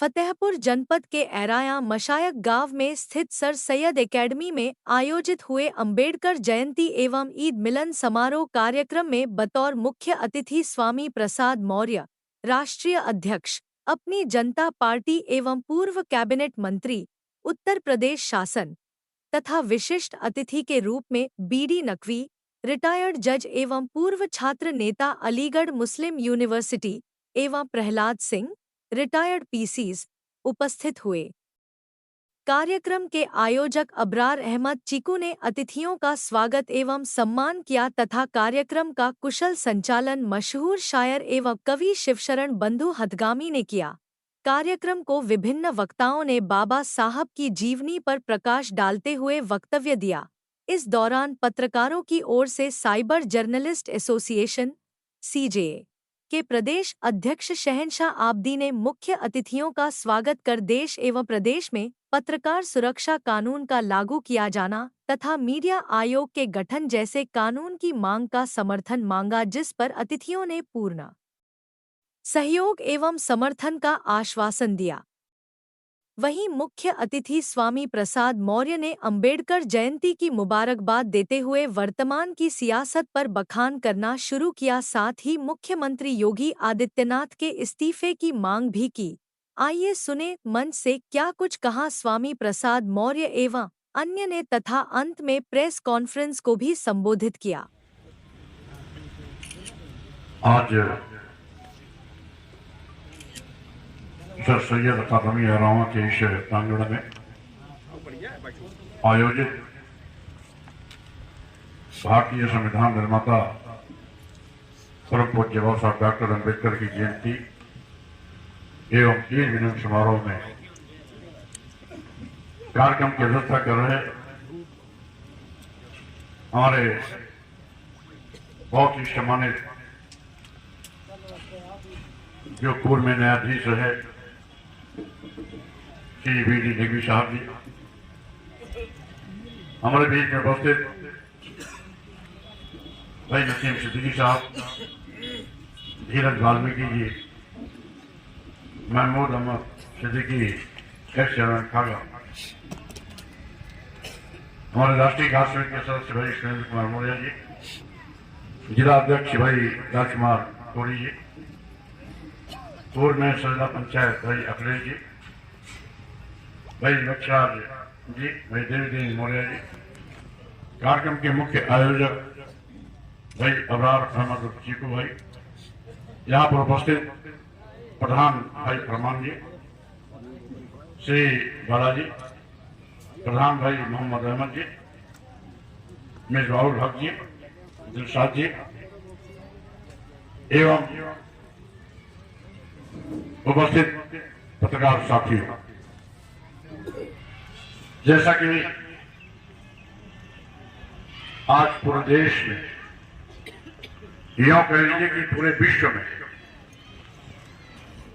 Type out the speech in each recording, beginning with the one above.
फतेहपुर जनपद के ऐराया मशायक गांव में स्थित सर सैयद एकेडमी में आयोजित हुए अंबेडकर जयंती एवं ईद मिलन समारोह कार्यक्रम में बतौर मुख्य अतिथि स्वामी प्रसाद मौर्य, राष्ट्रीय अध्यक्ष, अपनी जनता पार्टी एवं पूर्व कैबिनेट मंत्री, उत्तर प्रदेश शासन तथा विशिष्ट अतिथि के रूप में बीडी नकवी, रिटायर्ड जज एवं पूर्व छात्र नेता अलीगढ़ मुस्लिम यूनिवर्सिटी एवं प्रहलाद सिंह, रिटायर्ड पीसीज, उपस्थित हुए। कार्यक्रम के आयोजक अबरार अहमद चीकू ने अतिथियों का स्वागत एवं सम्मान किया तथा कार्यक्रम का कुशल संचालन मशहूर शायर एवं कवि शिवशरण बंधु हथगामी ने किया। कार्यक्रम को विभिन्न वक्ताओं ने बाबा साहब की जीवनी पर प्रकाश डालते हुए वक्तव्य दिया। इस दौरान पत्रकारों की ओर से साइबर जर्नलिस्ट एसोसिएशन (सीजेए) के प्रदेश अध्यक्ष शहनशाह आबदी ने मुख्य अतिथियों का स्वागत कर देश एवं प्रदेश में पत्रकार सुरक्षा कानून का लागू किया जाना तथा मीडिया आयोग के गठन जैसे कानून की मांग का समर्थन मांगा, जिस पर अतिथियों ने पूर्ण सहयोग एवं समर्थन का आश्वासन दिया। वहीं मुख्य अतिथि स्वामी प्रसाद मौर्य ने अंबेडकर जयंती की मुबारकबाद देते हुए वर्तमान की सियासत पर बखान करना शुरू किया, साथ ही मुख्यमंत्री योगी आदित्यनाथ के इस्तीफे की मांग भी की। आइए सुने मंच से क्या कुछ कहा स्वामी प्रसाद मौर्य एवं अन्य ने तथा अंत में प्रेस कॉन्फ्रेंस को भी संबोधित किया। आज सर सैयद अकादमी ऐरावा के इस प्रांगण में आयोजित भारतीय संविधान निर्माता परम पूज्य बाबा साहब डॉक्टर अम्बेडकर की जयंती एवं ईद मिलन समारोह में कार्यक्रम की अध्यक्षता कर रहे हमारे बहुत ही सम्मानित जो पूर्व में न्यायाधीश रहे श्री बीडी नकवी साहब जी, हमारे बीच में उपस्थित भाई नसीम सिद्दीकी साहब, धीरज वाल्मीकि जी, महमूद अहमद सिद्दीकी, एक्स चेयरमैन खागा, हमारे राष्ट्रीय कार्य समिति के सदस्य भाई सुरेंद्र कुमार मौर्य जी, जिला अध्यक्ष भाई राजकुमार कोरी जी, पूर्व में जिला पंचायत भाई अखिलेश जी, भाई लक्षराज जी, भाई देवी मौर्य जी, कार्यक्रम के मुख्य आयोजक भाई अबरार अहमद चीकू भाई, यहाँ पर उपस्थित प्रधान भाई फरमान जी, श्री बालाजी, प्रधान भाई मोहम्मद अहमद जी, मिसबाहुल हक जी, दिलशाद जी एवं उपस्थित पत्रकार साथियों, जैसा कि आज पूरे देश में, यूं कह लीजिए कि पूरे विश्व में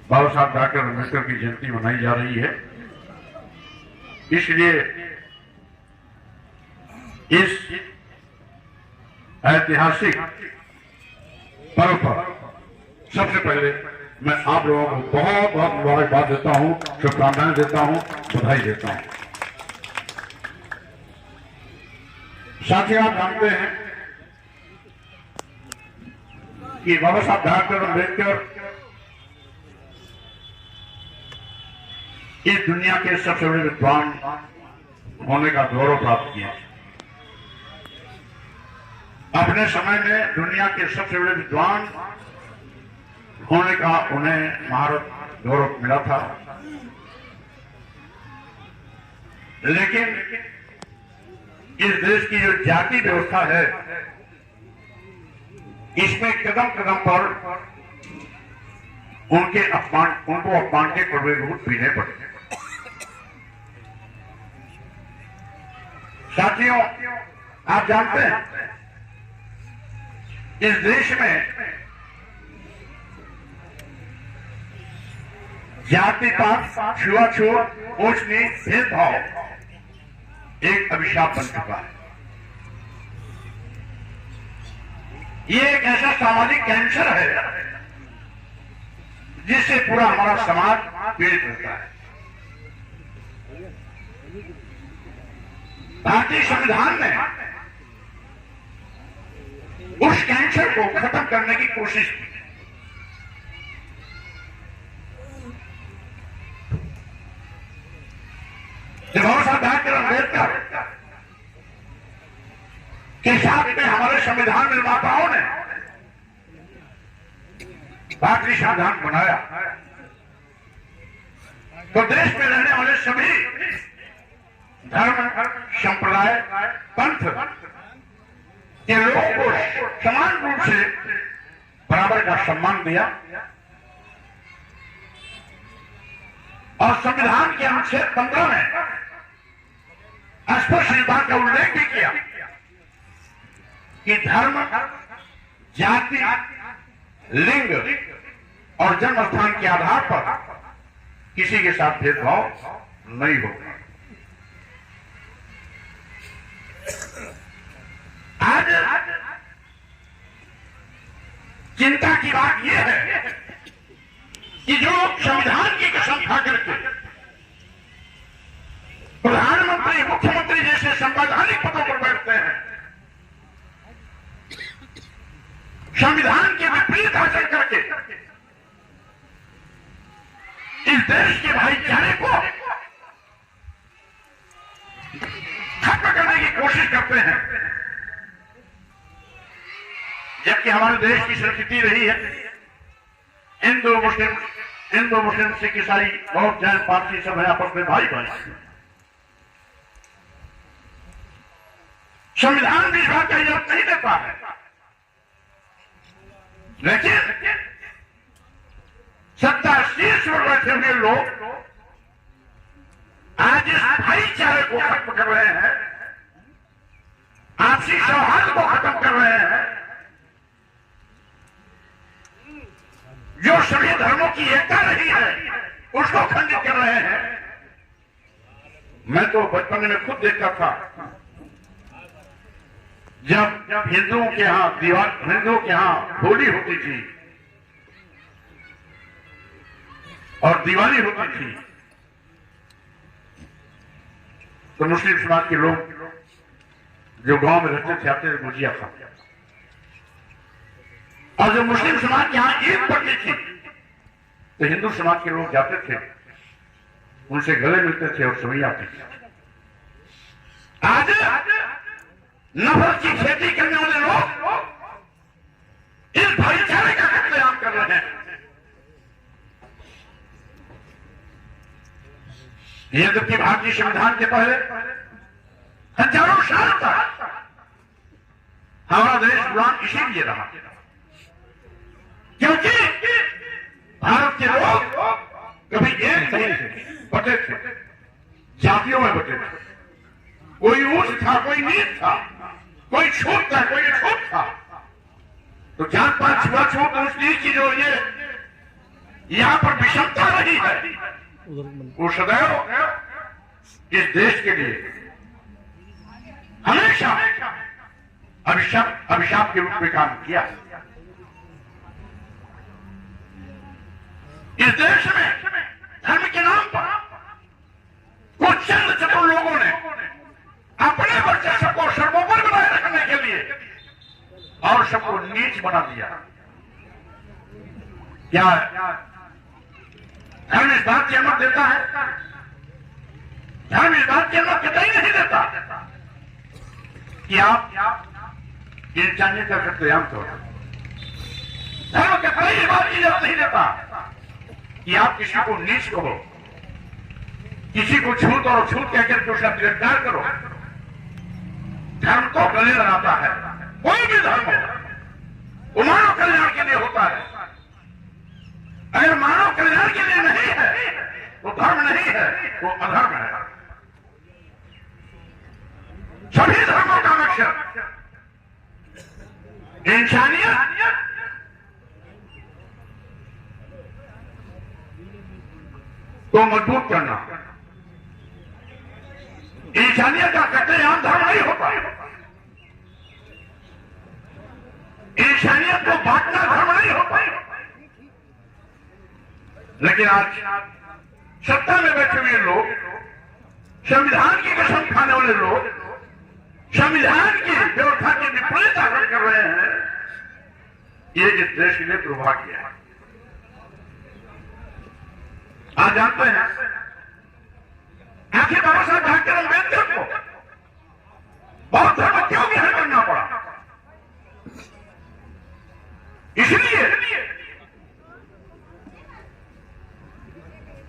बाबा साहब डॉक्टर अम्बेडकर की जयंती मनाई जा रही है, इसलिए इस ऐतिहासिक पर्व पर सबसे पहले मैं आप लोगों को बहुत बहुत मुबारकबाद देता हूं, शुभकामनाएं देता हूं, बधाई देता हूं। साथियों, आप जानते हैं कि बाबा साहब डॉक्टर अम्बेडकर इस दुनिया के सबसे बड़े विद्वान होने का गौरव प्राप्त किया। अपने समय में दुनिया के सबसे बड़े विद्वान होने का उन्हें महारत गौरव मिला था, लेकिन इस देश की जो जाति व्यवस्था है, इसमें कदम कदम पर उनको अपमान के कड़वे रूप पीने पड़े। साथियों, आप जानते हैं इस देश में जाति पात, छुआछूत, ऊंच नीच, भेदभाव एक अभिशाप बन चुका है। ये एक ऐसा सामाजिक कैंसर है जिससे पूरा हमारा समाज पीड़ित रहता है। भारतीय संविधान ने उस कैंसर को खत्म करने की कोशिश की। जब बाबा साहब डॉक्टर अम्बेडकर के साथ में हमारे संविधान निर्माताओं ने भारतीय संविधान बनाया, तो देश में रहने वाले सभी धर्म, संप्रदाय, पंथ के लोगों को समान रूप से बराबर का सम्मान दिया और संविधान के अनुच्छेद 15 में स्पष्ट इस बात का उल्लेख भी किया कि धर्म, जाति, लिंग और जन्म स्थान के आधार पर किसी के साथ भेदभाव नहीं होगा। आज चिंता की बात यह है कि जो संविधान की कसम खा करके प्रधानमंत्री, मुख्यमंत्री जैसे संवैधानिक पदों पर बैठते हैं, संविधान के विपरीत आचरण करके इस देश के भाईचारे को खत्म करने की कोशिश करते हैं, जबकि हमारे देश की संस्कृति रही है हिंदू मुस्लिम सिख ईसाई बौद्ध जैन पारसी सब है आपस में भाई भाई। संविधान भी इस बात का इजाजत नहीं देता है, लेकिन सत्ता शीर्ष पर बैठे हुए लोग आज इस भाईचारे को खत्म कर रहे हैं, आपसी सौहार्द को खत्म कर रहे हैं, जो सभी धर्मों की एकता रही है उसको खंडित कर रहे हैं। मैं तो बचपन में खुद देखता था, जब हिंदुओं के यहाँ होली होती थी और दिवाली होती थी, तो मुस्लिम समाज के लोग जो गांव में रहते थे आते थे गुजिया खाते, और जब मुस्लिम समाज के यहाँ ईद पड़ती थी तो हिंदू समाज के लोग जाते थे, उनसे गले मिलते थे और सवैया आती थी। आज नफरत की खेती करने वाले लोग इस भाईचारे का कत्लेआम कर रहे हैं। ये जबकि भारतीय संविधान के पहले हजारों साल तक हमारा देश गुलाम इसीलिए रहा क्योंकि भारत के लोग कभी एक नहीं थे, बटे थे, जातियों में बटे थे। कोई ऊंच था, कोई नीच था, कोई छूट था, कोई अछूत था। तो जात पात छुआछूत उस नीच की जो ये यहां पर विषमता रही है, वो सदैव इस देश के लिए हमेशा अभिशाप के रूप में काम किया। इस देश में धर्म के नाम पर कुछ चंद चतुर लोगों ने अपने वर्चस्व को सर्वोपरि बनाए रखने के लिए और सबको नीच बना दिया। क्या धर्म इस बात की अनुमति देता है? धर्म इस बात की अनुमति कतई नहीं देता कि आप इंसानियत का कत्लेआम करो। धर्म कतई इस बात की इजाजत नहीं देता कि आप किसी को नीच कहो, किसी को छूत और छूत कहकर के उसका गिरफ्तार करो। धर्म तो गले लगाता है, कोई भी धर्म हो, वो मानव कल्याण के लिए होता है। अगर मानव कल्याण के लिए नहीं है वो धर्म नहीं है, वो अधर्म है। सभी धर्मों का मकसद इंसानियत को मजबूत करना। इंसानियत का कत्लेआम धर्म नहीं होता, इंसानियत को बांटना धर्म नहीं होता। लेकिन आज सत्ता में बैठे हुए लोग, संविधान की कसम खाने वाले लोग, संविधान की व्यवस्था के विपरीत आचरण कर रहे हैं। ये इस देश के लिए दुर्भाग्य है। आज जानते हैं आखिर बाबा साहब डॉक्टर अम्बेडकर को बौद्ध धर्म क्यों ग्रहण करना पड़ा? इसलिए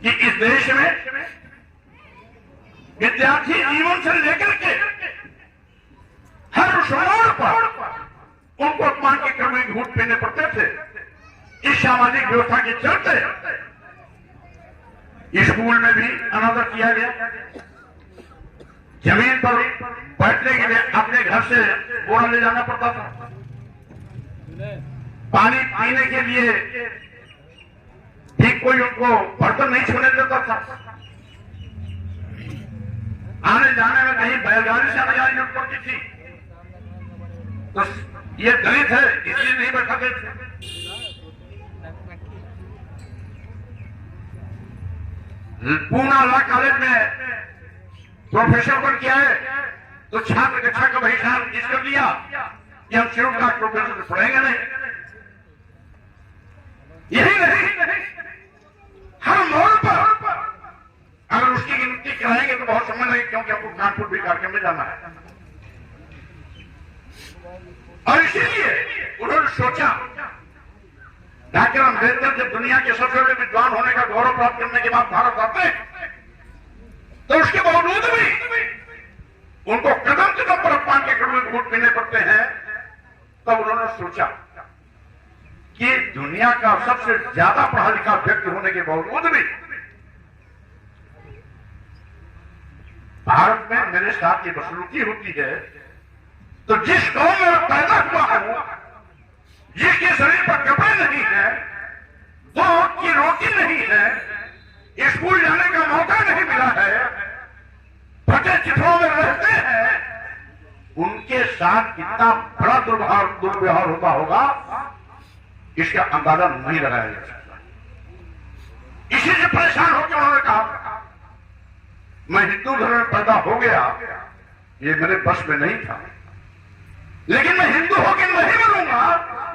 कि इस देश में विद्यार्थी जीवन से लेकर के हर छोर पर उनको अपमान के कड़वे घूट पीने पड़ते थे। इस सामाजिक व्यवस्था के चलते स्कूल में भी अनादर किया गया। जमीन पर बैठने के लिए अपने घर से बोरा ले जाना पड़ता था। पानी पीने के लिए भी कोई उनको बर्तन नहीं छूने देता था। आने जाने में कहीं बैलगाड़ी से आने जाने जरूरत पड़ती थी तो ये दलित है इसलिए नहीं बैठाते थे। पूना लॉ कॉलेज में प्रोफेसर बन के आए तो छात्र कक्षा का बहिष्कार जिस कर दिया कि हम शेड्यूल कास्ट प्रोफेसर पढ़ेंगे नहीं। यही नहीं, हर मोड़ पर अगर उसकी गिनती कराएंगे तो बहुत समय लगेगा, क्योंकि आपको कानपुर भी कार्यक्रम में जाना है। और इसीलिए उन्होंने सोचा डॉक्टर अम्बेडकर जब दुनिया के सबसे बड़े विद्वान होने का गौरव प्राप्त करने के बाद भारत आते तो उसके बावजूद भी उनको कदम कदम पर अपमान के कड़वे घूट पीने पड़ते हैं। तब उन्होंने सोचा कि दुनिया का सबसे ज्यादा पढ़ा लिखा व्यक्ति होने के बावजूद भी भारत में मेरे साथ ये बदसलूकी होती है, तो जिस गांव में मैं पैदा हुआ हूं, जिसके शरीर पर कपड़े नहीं है, दो वक्त की रोटी नहीं है, स्कूल जाने का मौका नहीं मिला है, फटे चित्रों में रहते हैं, उनके साथ कितना बड़ा दुर्व्यवहार होता होगा इसका अंदाजा नहीं लगाया जा सकता। इसी से परेशान होकर उन्होंने कहा मैं हिंदू धर्म में पैदा हो गया, ये मेरे बस में नहीं था, लेकिन मैं हिंदू होकर नहीं बनूंगा,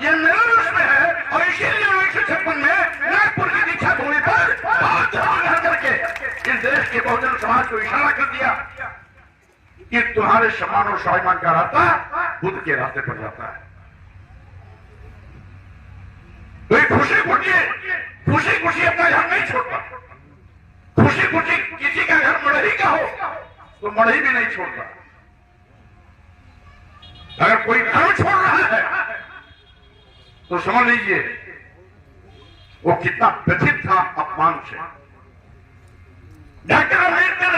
ये मेरे बस में है। और इसीलिए 1956 में नागपुर की दीक्षा भूमि पर बौद्ध धर्म करके इस देश के बहुजन समाज को इशारा कर दिया कि तुम्हारे सम्मान और स्वाभिमान का रास्ता बुद्ध के रास्ते पर जाता है। तो खुशी खुशी अपना घर नहीं छोड़ता, खुशी खुशी किसी का घर मड़ही का हो तो मड़ही भी नहीं छोड़ता। अगर कोई धर्म छोड़ रहा है तो समझ लीजिए वो कितना व्यथित था अपमान से। डॉक्टर अम्बेडकर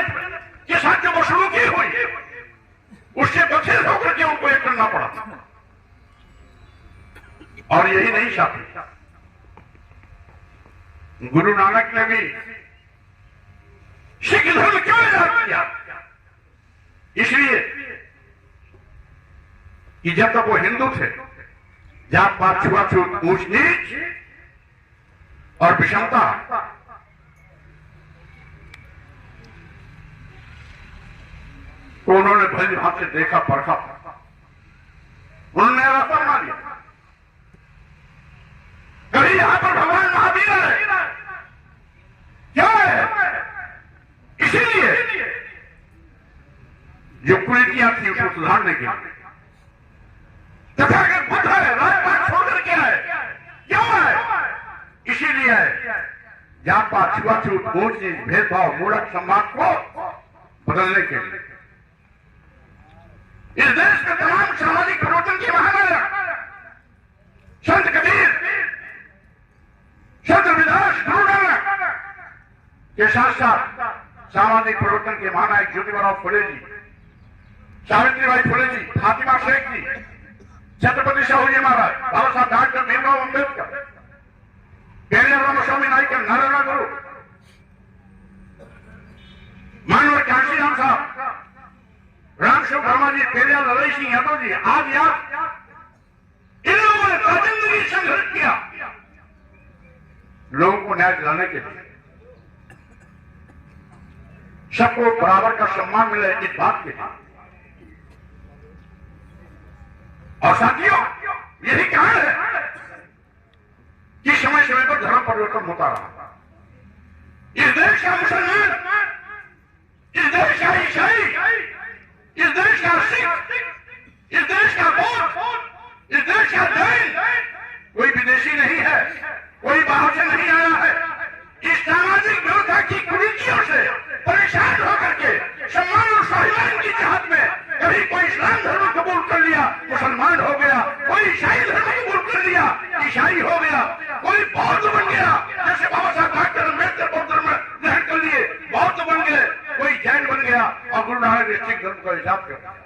के साथ जो बदसलूकी हुई उससे व्यथित होकर के उनको ये करना पड़ा। और यही नहीं साथी, गुरु नानक ने भी सिख धर्म क्यों इजाद किया? इसलिए कि जब तक वो हिंदू थे जात पात छुआछूत ऊंच नीच और विषमता को उन्होंने भली भांति से देखा परखा, उन्होंने रास्ता बना दिया। कभी यहां पर भगवान महावीर है क्या है? इसीलिए जो कुरीतियां थी उसको सुधारने के लिए तथा अगर बुद्ध है राजपाट छोड़कर के है, क्यों है? इसीलिए है जात पात छुआछूत ऊंच नीच भेदभाव मूढ़क संवाद को बदलने के लिए। इस देश के तमाम सामाजिक परिवर्तन के महानायक संत कबीर, संत रविदास, गुरु नानक के साथ साथ सामाजिक परिवर्तन के महानायक ज्योतिबा फुले जी, सावित्रीबाई फुले जी, फातिमा शेख जी, छत्रपति शाहू जी महाराज, बाबा साहब डॉक्टर भीमराव अम्बेडकर, पेरियार रामस्वामी नायकर, नारायण गुरु, मानवर कांशीराम साहब, रामशिव वर्मा जी, पेरियार लड़ई सिंह यादव जी, आज याद इन लोगों ने जिंदगी संघर्ष किया। लोगों को न्याय दिलाने के लिए, सबको बराबर का सम्मान मिले इस बात के लिए। और साथियों, यही कारण है कि समय समय पर धर्म परिवर्तन होता रहा। इस देश का मुसलमान, इस देश का ईसाई, इस देश का सिख, इस देश का बौद्ध, इस देश का जैन कोई विदेशी नहीं है, कोई बाहर से नहीं आया है। इस सामाजिक व्यवस्था की कुरीतियों से परेशान होकर के सम्मान और स्वाभिमान की चाहत में कभी कोई इस्लाम धर्म कबूल कर लिया, मुसलमान हो गया, कोई ईसाई धर्म कबूल कर लिया, ईसाई हो गया, कोई बौद्ध बन गया, जैसे बाबा साहब डॉक्टर अम्बेडकर बौद्ध धर्म ग्रहण कर लिए, बौद्ध बन गए, कोई जैन बन गया और गुरु नानक डिस्ट्रिक्ट धर्म का हिसाब कर।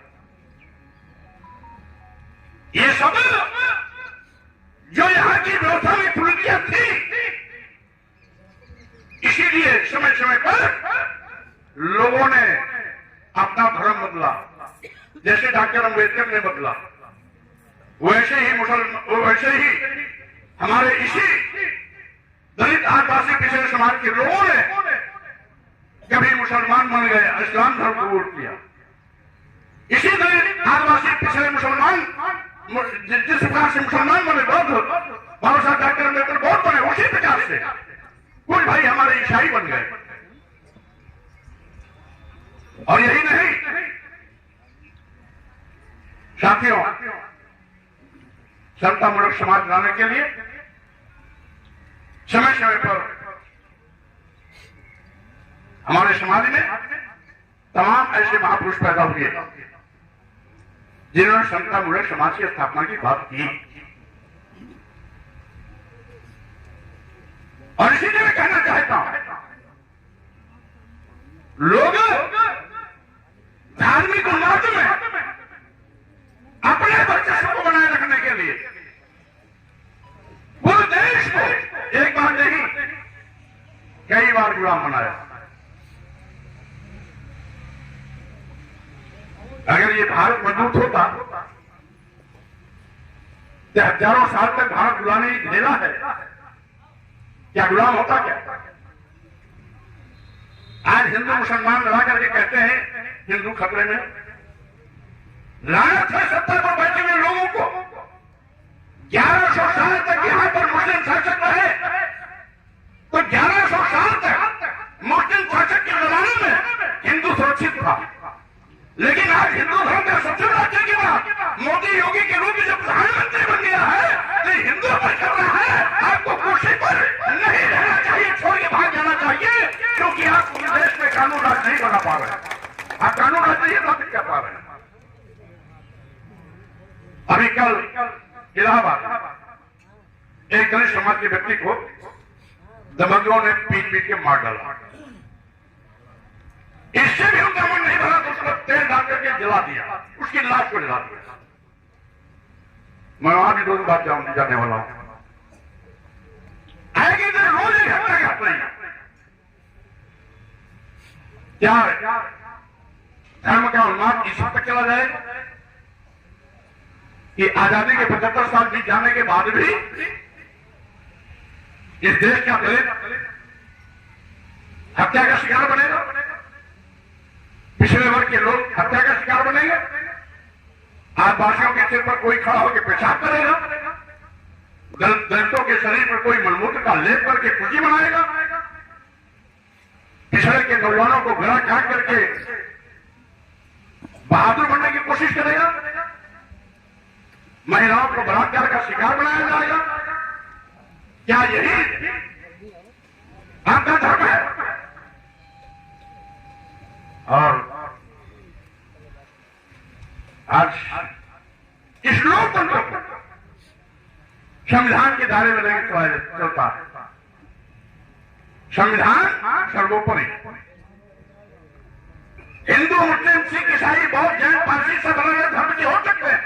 ये सब जो यहाँ की व्यवस्था में कुरीतियां थी, इसीलिए समय समय पर लोगों ने अपना धर्म बदला। जैसे डॉक्टर अम्बेडकर ने बदला, वैसे ही हमारे इसी दलित आदिवासी पिछड़े समाज के लोगों ने कभी मुसलमान बन गए, इस्लाम धर्म कबूल किया। इसी दलित आदिवासी पिछड़े मुसलमान जिस प्रकार से मुसलमान बने, बौद्ध, बाबा साहब डॉक्टर अम्बेडकर बौद्ध बने, उसी प्रकार से कुछ भाई हमारे ईसाई बन गए। और यही नहीं साथियों, समतामूलक समाज लाने के लिए समय समय पर हमारे समाज में तमाम ऐसे महापुरुष पैदा हुए जिन्होंने समतामूलक समाज की स्थापना की बात की। और इसीलिए मैं कहना चाहता हूं, लोग धार्मिक उन्माद में अपने वर्चस्व को बनाए रखने के लिए पूरे देश को एक बार नहीं कई बार गुलाम बनाया। अगर ये भारत मजबूत होता तो हजारों साल तक भारत गुलामी झेला है, क्या गुलाम होता क्या? आज हिंदू मुसलमान लड़ा करके कहते हैं हिंदू खतरे में। लानत है सत्ता पर बैठे हुए लोगों को। 1100 साल तक यहां पर मुस्लिम शासक रहे, तो 1100 साल तक मुस्लिम शासक के जमाने में हिंदू सुरक्षित था। लेकिन आज हिंदू धर्म का सबसे बड़ा ठेकेदार मोदी योगी के रूप में जब प्रधानमंत्री बन गया है, तो हिंदू पर कर रहा है। आपको कुर्सी पर नहीं रहना चाहिए, छोड़ के भाग जाना चाहिए, क्योंकि आप देश में कानून राज नहीं बना पा रहे। आप कानून राज नहीं स्थापित कर पा रहे। अभी कल इलाहाबाद एक दलित समाज के व्यक्ति को दबंगों ने पीट पीट के मार डाला। इससे भी उनका मन नहीं भरा तो उसको तेल डाल करके जला दिया, उसकी लाश को जला दिया। मैं वहां भी 2 बार जाने वाला हूं। आएगी तो रोज ही हत्या करते हैं। क्या धर्म का उन्माद इस हद तक चला जाएगा कि आजादी के 75 साल बीत जाने के बाद भी इस देश का दलित हत्या का शिकार बनेगा, पिछड़े वर्ग के लोग हत्या का शिकार बनेंगे, आदिवासियों के सिर पर कोई खड़ा होकर पेशाब करेगा, दलितों के शरीर पर कोई मलमूत्र का लेप करके खुशी मनाएगा, पिछड़े के नौजवानों को गला काट करके बहादुर बनने की कोशिश करेगा, महिलाओं को बलात्कार का शिकार बनाया जाएगा। क्या यही आपका धर्म है? और आज इस लोकतंत्र को संविधान के दायरे में नहीं चलता है। संविधान सर्वोपरि। हिंदू, मुस्लिम, सिख, ईसाई, बौद्ध, जैन, पारसी सब अलग अलग धर्म के हो सकते हैं,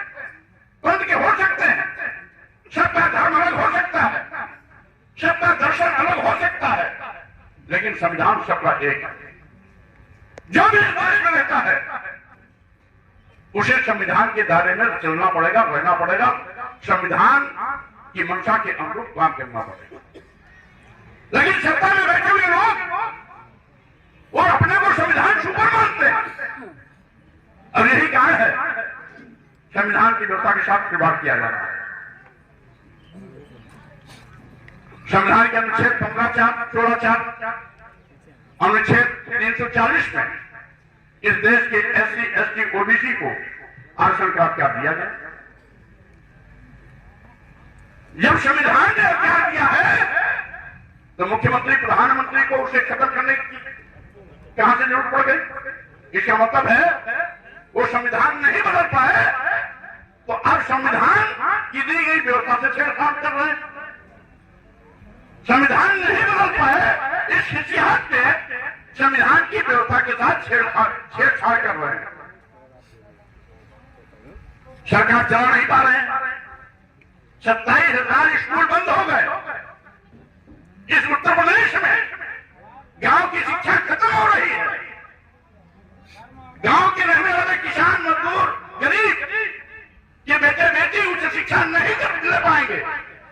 पंथ के हो सकते हैं, सबका धर्म अलग हो सकता है, सबका दर्शन अलग हो सकता है, लेकिन संविधान सबका एक है। जो भी इस देश में रहता है उसे संविधान के दायरे में चलना पड़ेगा, रहना पड़ेगा, संविधान की मंशा के अनुरूप काम करना पड़ेगा। लेकिन सत्ता में बैठे हुए लोग और अपने को संविधान सुपर मानते हैं। अब यही कारण है संविधान की व्यवस्था के साथ खिलवाड़ किया जा रहा है। संविधान के अनुच्छेद 15(4), 16(4), अनुच्छेद 340 में इस देश के SC, ST, OBC को आरक्षण का क्या दिया गया। जब संविधान ने अधिकार दिया है तो मुख्यमंत्री प्रधानमंत्री को उसे खत्म करने की कहां से जरूरत पड़ गई। इसका मतलब है वो संविधान नहीं बदल पाए तो अब संविधान की दी गई व्यवस्था से छेड़छाड़ कर रहे हैं। संविधान नहीं बदल पाए इस हिसियात में संविधान की व्यवस्था के साथ छेड़छाड़ कर रहे हैं। सरकार चला नहीं पा रहे हैं। 27,000 स्कूल बंद हो गए। इस उत्तर प्रदेश में गांव की शिक्षा खत्म हो रही है। गांव के रहने वाले किसान, मजदूर, गरीब के बेटे बेटी उच्च शिक्षा नहीं ले पाएंगे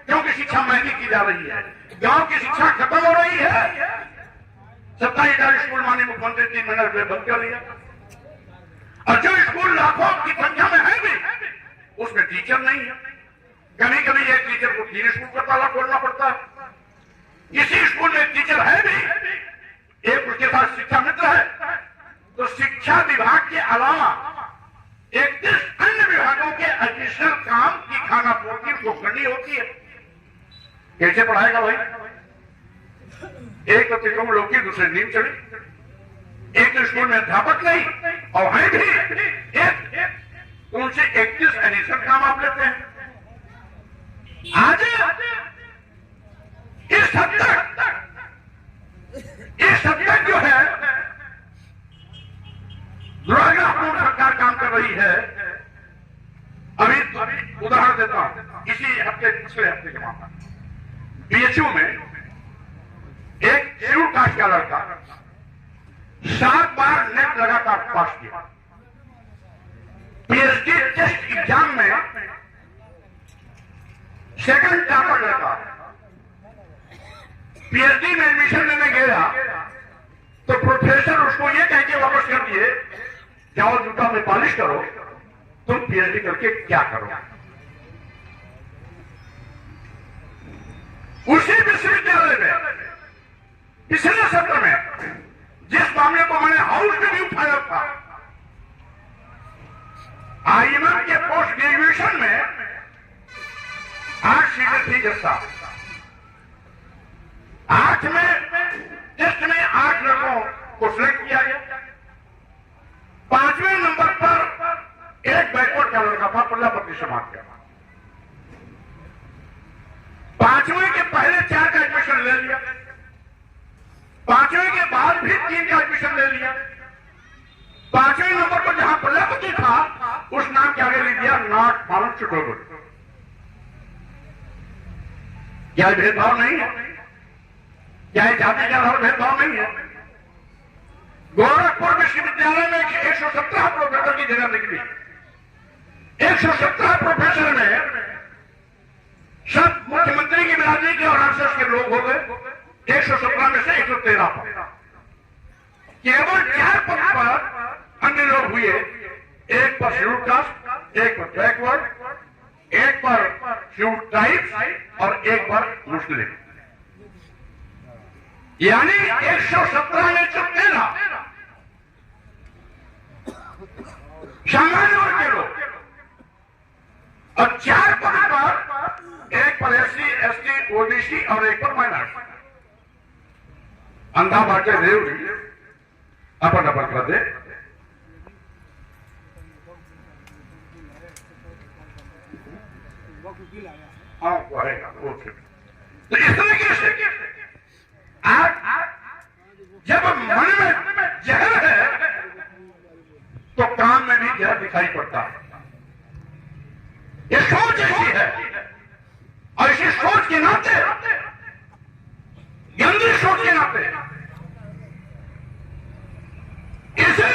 क्योंकि शिक्षा महंगी की जा रही है। गांव की शिक्षा खत्म हो रही है। 27,000 स्कूल माननीय मुख्यमंत्री 3 महीने पहले बंद कर दिया। और जो स्कूल लाखों की संख्या में है भी उसमें टीचर नहीं है। कभी कभी एक टीचर को 3 स्कूल का ताला खोलना पड़ता है। इसी स्कूल में टीचर है भी, एक उसके साथ शिक्षा मित्र है, तो शिक्षा विभाग के अलावा 31 अन्य विभागों के एडिशनल काम की खानापूर्ति को करनी होती है। कैसे पढ़ाएगा भाई? एक तो त्रिकोण लोग की, दूसरे नीम चढ़ी। एक तो स्कूल में अध्यापक नहीं और है भी एक, तो उनसे 31 एडिशनल काम आप लेते हैं। आज इस हद तक जो है दुराग्रहपूर्ण सरकार काम कर रही है। अभी उदाहरण देता हूं, इसी हफ्ते, पिछले हफ्ते के मामला BHU में एक शेड्यूल कास्ट का लड़का 7 बार नेट लगातार पास किया। PhD टेस्ट एग्जाम में सेकंड टॉपर लड़का PhD में एडमिशन लेने गया तो प्रोफेसर उसको ये कह के वापस कर दिए, जाओ जूता में पॉलिश करो, तुम PhD करके क्या करो। उसी विश्वविद्यालय में पिछले सत्र में जिस मामले को मैंने हाउस में भी उठाया था, IIM के पोस्ट ग्रेजुएशन में 8 सीटें थी जैसा 8 में टेस्ट में 8 लड़कों को सिलेक्ट किया गया। 5वें नंबर पर एक बैकवर्ड का लड़का था, प्रजापति समाज का। 5वें के पहले 4 का एडमिशन ले लिया, 5वें के बाद भी 3 का एडमिशन ले लिया। 5वें नंबर पर जहां प्रजापति था उस नाम के आगे लिख दिया नॉट फाउंड सुटेबल। क्या भेदभाव नहीं है? क्या जाति के आधार भेदभाव नहीं है? गोरखपुर विश्वविद्यालय में 117 प्रोफेसर की जगह निकली। 117 प्रोफेसर में सब मुख्यमंत्री की बिरादरी के और आरएसएस के लोग हो गए। 117 में से 113 पर केवल 4 पद पर अन्य लोग हुए। एक पर शेड्यूल कास्ट, एक पर बैकवर्ड, एक पर शेड्यूल ट्राइब्स और एक पर मुस्लिम। यानी 117 में से 13 सामान्य वर्ग के लोग और 4 पद पर, एक पर SC, ST, OBC और एक पर माइनॉरिटी। अंधा बाटे रेव अपन कर दे। हाँ ओके। तो इस तरीके से आज जब मन में जहर है तो काम में भी जहर दिखाई पड़ता है। ये सोच ऐसी है और इसी सोच के नाते, गंदी सोच के नाते इसे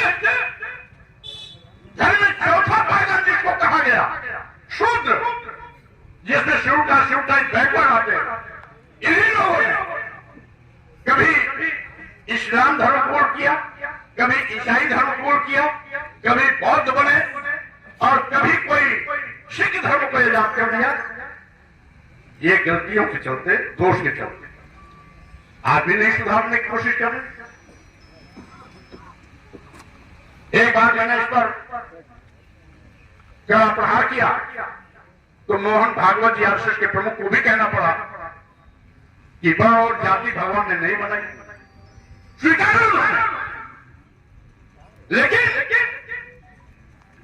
धर्म में चौथा पायदान जिसको कहा गया शूद्र, जिसमें शिव का बैकवर्ड आते हैं, इन्हीं लोगों ने कर दिया, ये गलतियों के चलते, दोष के चलते आज भी नहीं सुधारने की कोशिश कर रहे। एक बार मैंने इस पर कड़ा प्रहार किया तो मोहन भागवत जी आरएसएस के प्रमुख को भी कहना पड़ा कि वह और जाति भगवान ने नहीं बनाई, स्वीकार उन्होंने। लेकिन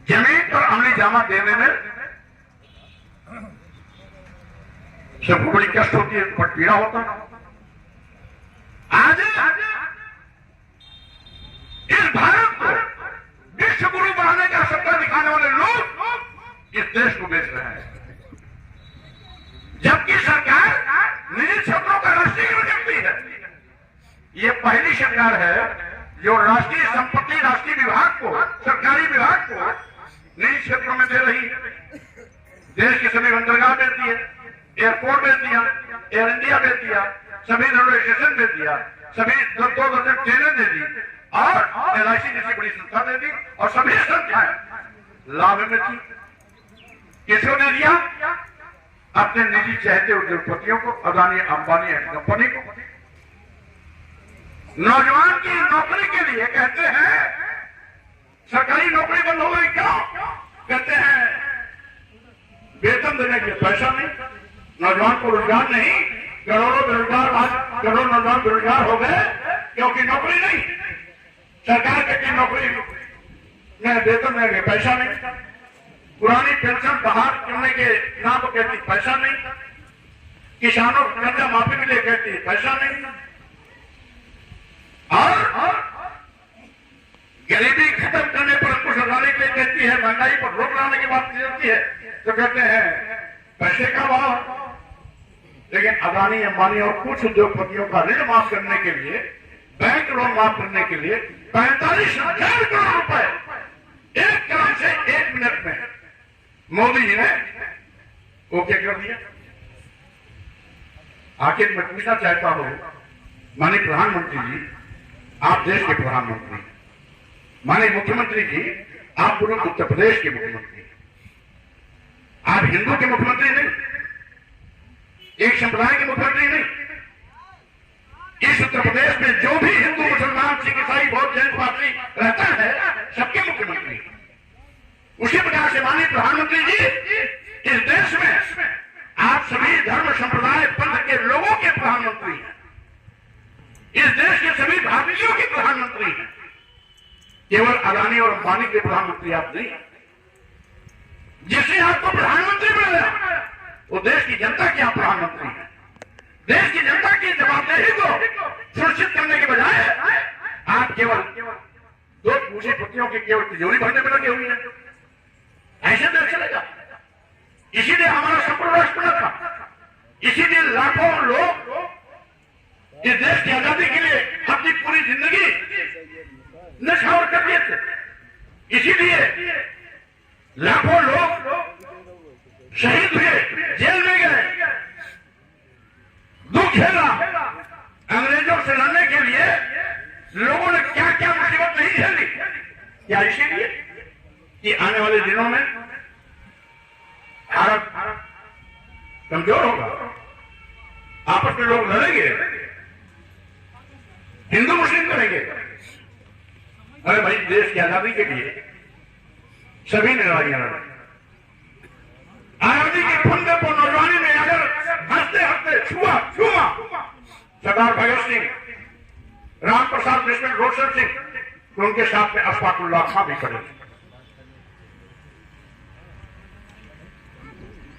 जमीन पर अमली जामा देने में सबको बड़ी कष्ट होती है, बड़ी पीड़ा होता है। आज इस भारत को विश्व गुरु बनाने का सपना दिखाने वाले लोग इस देश को बेच रहे हैं, जबकि सरकार निजी क्षेत्रों का राष्ट्रीयकरण करती है। ये पहली सरकार है जो राष्ट्रीय संपत्ति, राष्ट्रीय विभाग को, सरकारी विभाग को निजी क्षेत्रों में दे रही है। देश के सभी बंदरगाह बेच दिए, एयरपोर्ट बेच दिया, एयर इंडिया बेच दिया, सभी रेलवे स्टेशन बेच दिया, सभी 2 दर्जन ट्रेनें दे दी और LIC जैसी बड़ी संस्था दे दी और सभी संस्थाएं लाभ में थी। किसको दे दिया? अपने निजी चाहते उद्योगपतियों को, अदानी अंबानी एंड कंपनी को। नौजवान की नौकरी के लिए कहते हैं सरकारी नौकरी बंद हो गई, क्यों? कहते हैं वेतन देने के लिए पैसा नहीं, नौजवान को रोजगार नहीं, करोड़ों बेरोजगार, आज करोड़ों नौजवान बेरोजगार हो गए क्योंकि नौकरी नहीं। सरकार कहती नौकरी में वेतन देने के पैसा नहीं, पुरानी पेंशन बहाल करने के नाम पर कहती पैसा नहीं, किसानों को कर्जा माफी के लिए कहती पैसा नहीं, और गरीबी खत्म करने पर अंकुश लगाने के लिए कहती है, महंगाई पर रोक लगाने की बात चलती है तो कहते हैं पैसे का भाव। लेकिन अदानी अंबानी और कुछ उद्योगपतियों का ऋण माफ करने के लिए, बैंक लोन माफ करने के लिए 45,000 करोड़ रुपए एक कदम से 1 मिनट में मोदी जी ने ओके कर दिया। आखिर मैं पूछना चाहता हूं, माननीय प्रधानमंत्री जी, आप देश के प्रधानमंत्री, माननीय मुख्यमंत्री जी, आप पूरे उत्तर प्रदेश के मुख्यमंत्री, आप हिंदू के मुख्यमंत्री नहीं, एक संप्रदाय के मुख्यमंत्री नहीं। इस उत्तर प्रदेश में जो भी हिंदू, मुसलमान, सिख, ईसाई, बौद्ध, जैन पार्टी रहता है, सबके मुख्यमंत्री। उसी प्रकार से माननीय प्रधानमंत्री जी, इस देश में आप सभी धर्म, संप्रदाय, पंथ के लोगों के प्रधानमंत्री हैं। इस देश के सभी भारतीयों के प्रधानमंत्री हैं, केवल अदानी और अंबानी के प्रधानमंत्री आप नहीं। जिसने आपको प्रधानमंत्री बनाया वो देश की जनता के आप प्रधानमंत्री हैं। देश की जनता की जवाबदेही को सुनिश्चित करने के बजाय आप केवल 2 पूंजीपतियों की केवल तिजोरी भरने में लगे हुए हैं। ऐसे देश चलेगा? इसीलिए हमारा संपूर्ण राष्ट्र बना था, इसीलिए लाखों लोग इस देश की आजादी के लिए अपनी पूरी जिंदगी नछावर कर दिए थे। इसीलिए लाखों लोग शहीद हुए, जेल में गए, दुख झेला। अंग्रेजों से लड़ने के लिए लोगों ने क्या क्या मुसीबत नहीं झेली। क्या इसीलिए कि आने वाले दिनों में भारत कमजोर होगा, आपस में लोग लड़ेंगे, हिंदू मुस्लिम करेंगे। अरे भाई, देश की आजादी के लिए सभी ने लड़ाइयां लड़ी। आजादी के फंदे को नौजवानी में अगर हंसते हंसते छुआ सरदार भगत सिंह, राम प्रसाद मिश्र, रोशन सिंह, तो उनके साथ में अशफाकुल्लाह खां भी खड़े।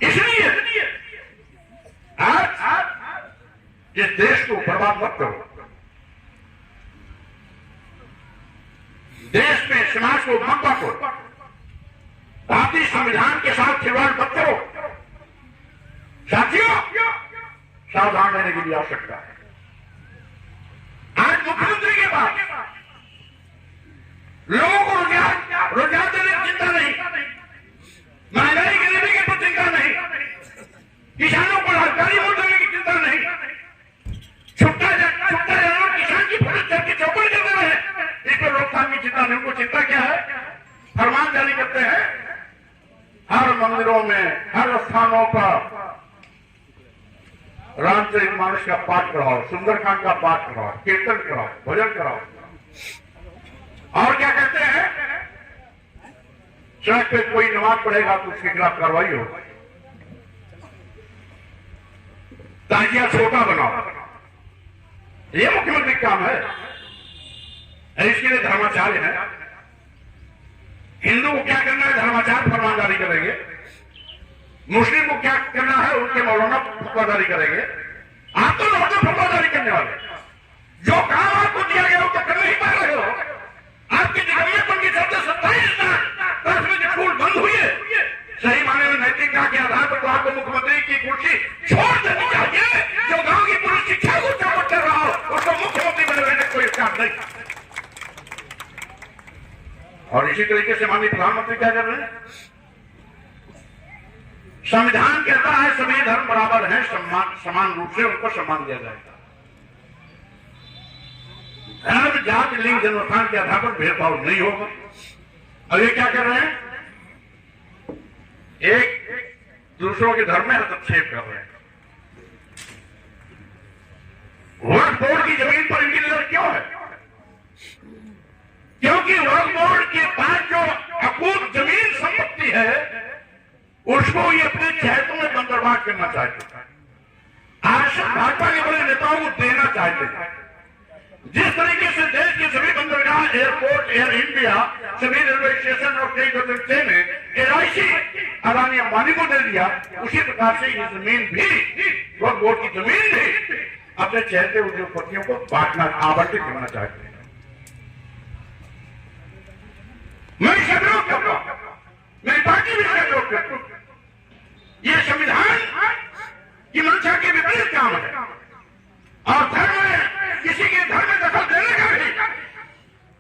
इसलिए आज इस देश को बर्बाद मत करो, देश में समाज को मत बांटो, भारतीय संविधान के साथ खिलवाड़ मत करो। साथियों, सावधान रहने की भी आवश्यकता है। आज मुख्यमंत्री के पास लोगों को रोजगार देने की चिंता नहीं, महंगाई गरीबी की तो चिंता नहीं, किसानों को सरकारी वोट देने की चिंता नहीं, छुट्टा जानवर किसान की फसल चल के चौपड़ कर रहे हैं, इस पर रोकथाम की चिंता नहीं। उनको चिंता क्या है? फरमान जारी करते हैं हर मंदिरों में, हर स्थानों पर रामचरितमानस का पाठ कराओ, सुंदरकांड का पाठ कराओ, कीर्तन कराओ, भजन कराओ। और क्या कहते हैं, सड़क पे कोई नमाज पढ़ेगा तो उसके खिलाफ कार्रवाई हो, ताजिया छोटा बनाओ। ये मुख्यमंत्री का काम है, इसके लिए धर्माचार्य है। हिंदू को क्या करना है, धर्माचार्य फरमानदारी करेंगे। मुस्लिम को क्या करना है, उनके मौलाना फतवादारी करेंगे। आप तो लोग फतवादारी करने वाले, जो काम आपको दिया गया वो तो कर नहीं पा रहे हो। आपके निगमितपन के चलते 27 प्राथमिक स्कूल बंद हुए। सही माने में नैतिकता के आधार पर तो आपको मुख्यमंत्री की कुर्सी छोड़ देनी चाहिए। जो गांव की पूरी शिक्षा को चौपट कर रहा हो उसको मुख्यमंत्री बने रहने कोई अधिकार नहीं। और इसी तरीके से माननीय प्रधानमंत्री क्या कर रहे हैं, संविधान कहता है सभी धर्म बराबर हैं, समान रूप से उनको सम्मान दिया जाएगा। धर्म, जाति, लिंग, जन्मस्थान के आधार पर भेदभाव नहीं होगा। अब ये क्या कर रहे हैं, एक दूसरों के धर्म में हस्तक्षेप कर रहे हैं। वक्फ बोर्ड की जमीन पर इनकी नजर क्यों है, क्योंकि वक्फ बोर्ड के पास जो अकूत जमीन संपत्ति है उसको ये अपने चहतों में बंदरबांट करना चाहते हैं। आज भाजपा के बड़े नेताओं को देना चाहते हैं। जिस तरीके से देश के सभी बंदरगाह, एयरपोर्ट, एयर इंडिया, सभी रेलवे स्टेशन और कई बदलते में LIC अदानी अंबानी को दे दिया, उसी प्रकार से ये जमीन भी, वक्फ बोर्ड की जमीन भी अपने चहते उद्योगपतियों को बांटना, आवंटित करना चाहते हैं। मैं इसका विरोध करता हूं, मेरी पार्टी भी इसका विरोध करती है। ये संविधान की मंशा के विपरीत काम है और धर्म में किसी के धर्म में दखल देने का भी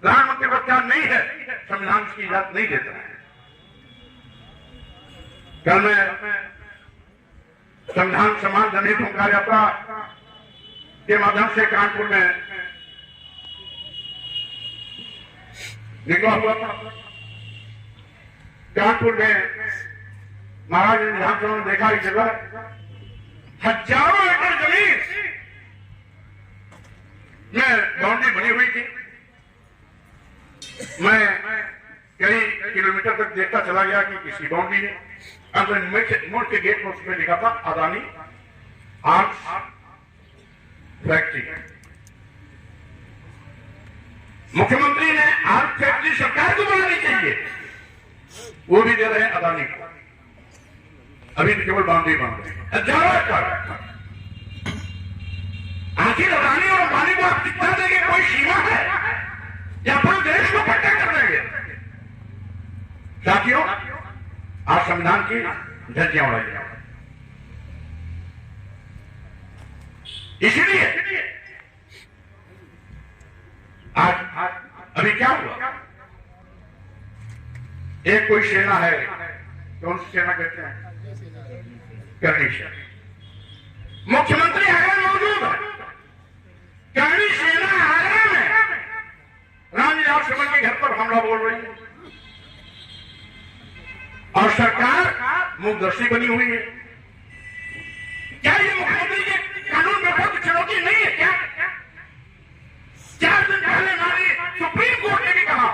प्रधानमंत्री को क्या नहीं है, संविधान की इजाजत नहीं देता है। कल मैं संविधान समान जनहित हुंकार यात्रा के माध्यम से कानपुर में निकला हुआ था। कानपुर में महाराज विधानसभा में देखा एक जगह हजारों एकड़ जमीन में बाउंड्री बनी हुई थी। मैं कई किलोमीटर तक देखता चला गया कि किसी बाउंड्री में अंदर मुल्क के गेट पर उसमें लिखा था अदानी आर्ट्स फैक्ट्री। मुख्यमंत्री ने आर्ट फैक्ट्री सरकार को बनानी चाहिए, वो भी दे रहे हैं अदानी को। अभी तो केवल बाउंड्री बन रही है। आखिर अदानी और अंबानी को आप कितना देंगे, कोई सीमा है या पूरे देश को इकट्ठा कर देंगे? साथियों, आज संविधान की धज्जियां उड़ाई जाए। इसीलिए आज अभी क्या हुआ, एक कोई सेना है, कौन सी सेना कहते हैं, करणी सेना। मुख्यमंत्री आगरा मौजूद है, करणी सेना आगरा में रामविलास पासवान के घर पर हमला बोल रही है और सरकार मुखदर्शी बनी हुई है। क्या ये मुख्यमंत्री के कानून व्यवस्था की चुनौती नहीं है क्या? 4 दिन पहले नारी सुप्रीम कोर्ट ने भी कहा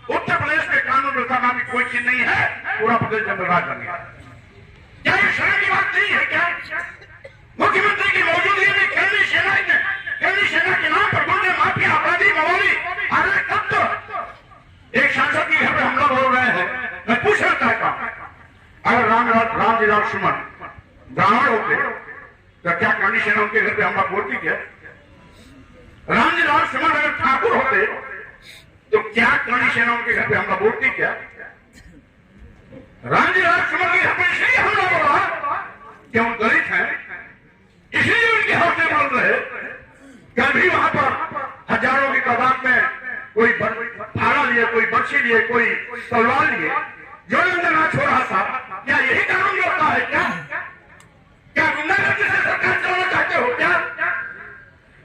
उत्तर प्रदेश में कानून व्यवस्था नाम की कोई चीज नहीं है, पूरा प्रदेश जंगलराज बन गया। क्या ये शर्म की बात नहीं है क्या? मुख्यमंत्री की मौजूदगी में करणी सेना के नाम पर गुंडे, माफिया, अपराधी, मवाली, अरे कब तो एक सांसद के घर पर हमला बोल रहे हैं। मैं पूछना चाहता हूं, अगर रामविलास सुमन ब्राह्मण होते तो क्या करणी सेना उनके घर पे हमला बोलती क्या? रामविलास सुमन अगर ठाकुर होते तो क्या करणी सेना उनके घर पे हमला बोलती क्या? रामविलास सुमन के घर पे इसलिए हमला बोला कि वो दलित हैं, इसलिए उनके हौसले बोल रहे। कल भी वहां पर हजारों की तादाद में कोई फाड़ा लिए, कोई बर्छी लिए, कोई तलवार लिए, जो अंदर ना छोड़ रहा था। क्या यही कानून होता है क्या? क्या गुंडागर्दी से सरकार चलाना चाहते हो क्या?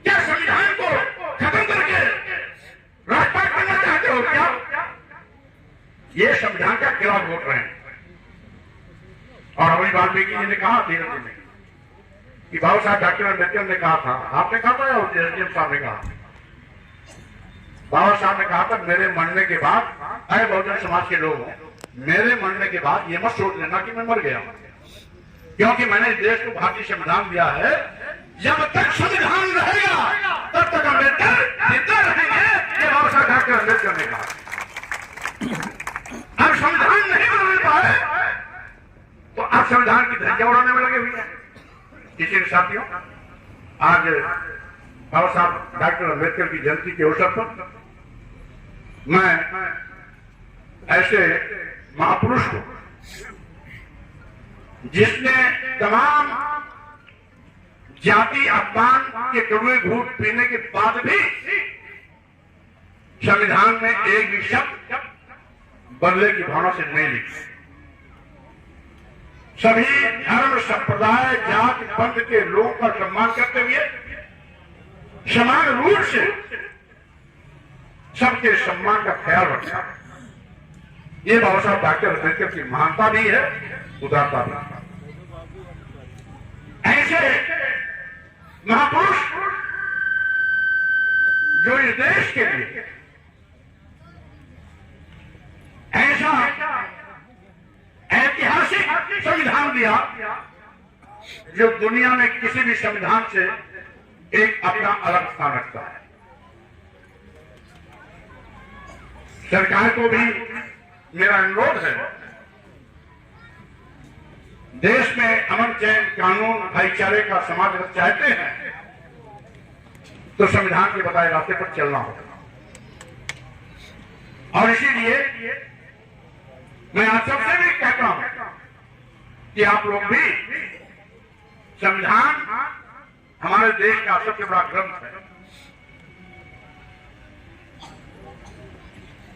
क्या संविधान को खत्म करके राजपाट करना चाहते हो क्या? ये संविधान का खिलाफ वोट रहे हैं। और अभी वाल्मीकि जी ने कहा धीरे धीरे कि बाबा साहब डॉक्टर अम्बेडकर ने कहा था, आपने कहा था या एसडीएम साहब ने कहा? बाबा साहब ने कहा था मेरे मरने के बाद, अरे बहुजन समाज के लोग मेरे मरने के बाद ये मत सोच लेना कि मैं मर गया, क्योंकि मैंने इस देश को भारतीय संविधान दिया है। जब तक संविधान रहेगा तब तक अम्बेडकर जिंदा रहेंगे, ये बाबा साहब डॉक्टर अम्बेडकर ने कहा। अब संविधान नहीं बदल पाए तो अब संविधान की धज्जियां उड़ाने में लगे हुए हैं। इसीलिए साथियों, आज बाबा साहब डॉक्टर अम्बेडकर की जयंती के अवसर पर मैं ऐसे महापुरुष को, जिसने तमाम जाति अपमान के कड़वे घूंट पीने के बाद भी संविधान में एक भी शब्द बदले की भावना से नहीं लिखी, सभी धर्म संप्रदाय जाति पंथ के लोगों का सम्मान करते हुए समान रूप से सबके सम्मान का ख्याल रखा। ये बाबा साहब डॉक्टर अम्बेडकर की महानता भी है, उदारता भी। ऐसे महापुरुष जो इस देश के लिए ऐसा ऐतिहासिक संविधान दिया जो दुनिया में किसी भी संविधान से एक अपना अलग स्थान रखता है। सरकार को भी मेरा अनुरोध है, देश में अमन चैन कानून भाईचारे का समाज अगर चाहते हैं तो संविधान के बताए रास्ते पर चलना होगा। और इसीलिए मैं आप सबसे भी कहता हूं कि आप लोग भी, संविधान हमारे देश का सबसे बड़ा ग्रंथ है।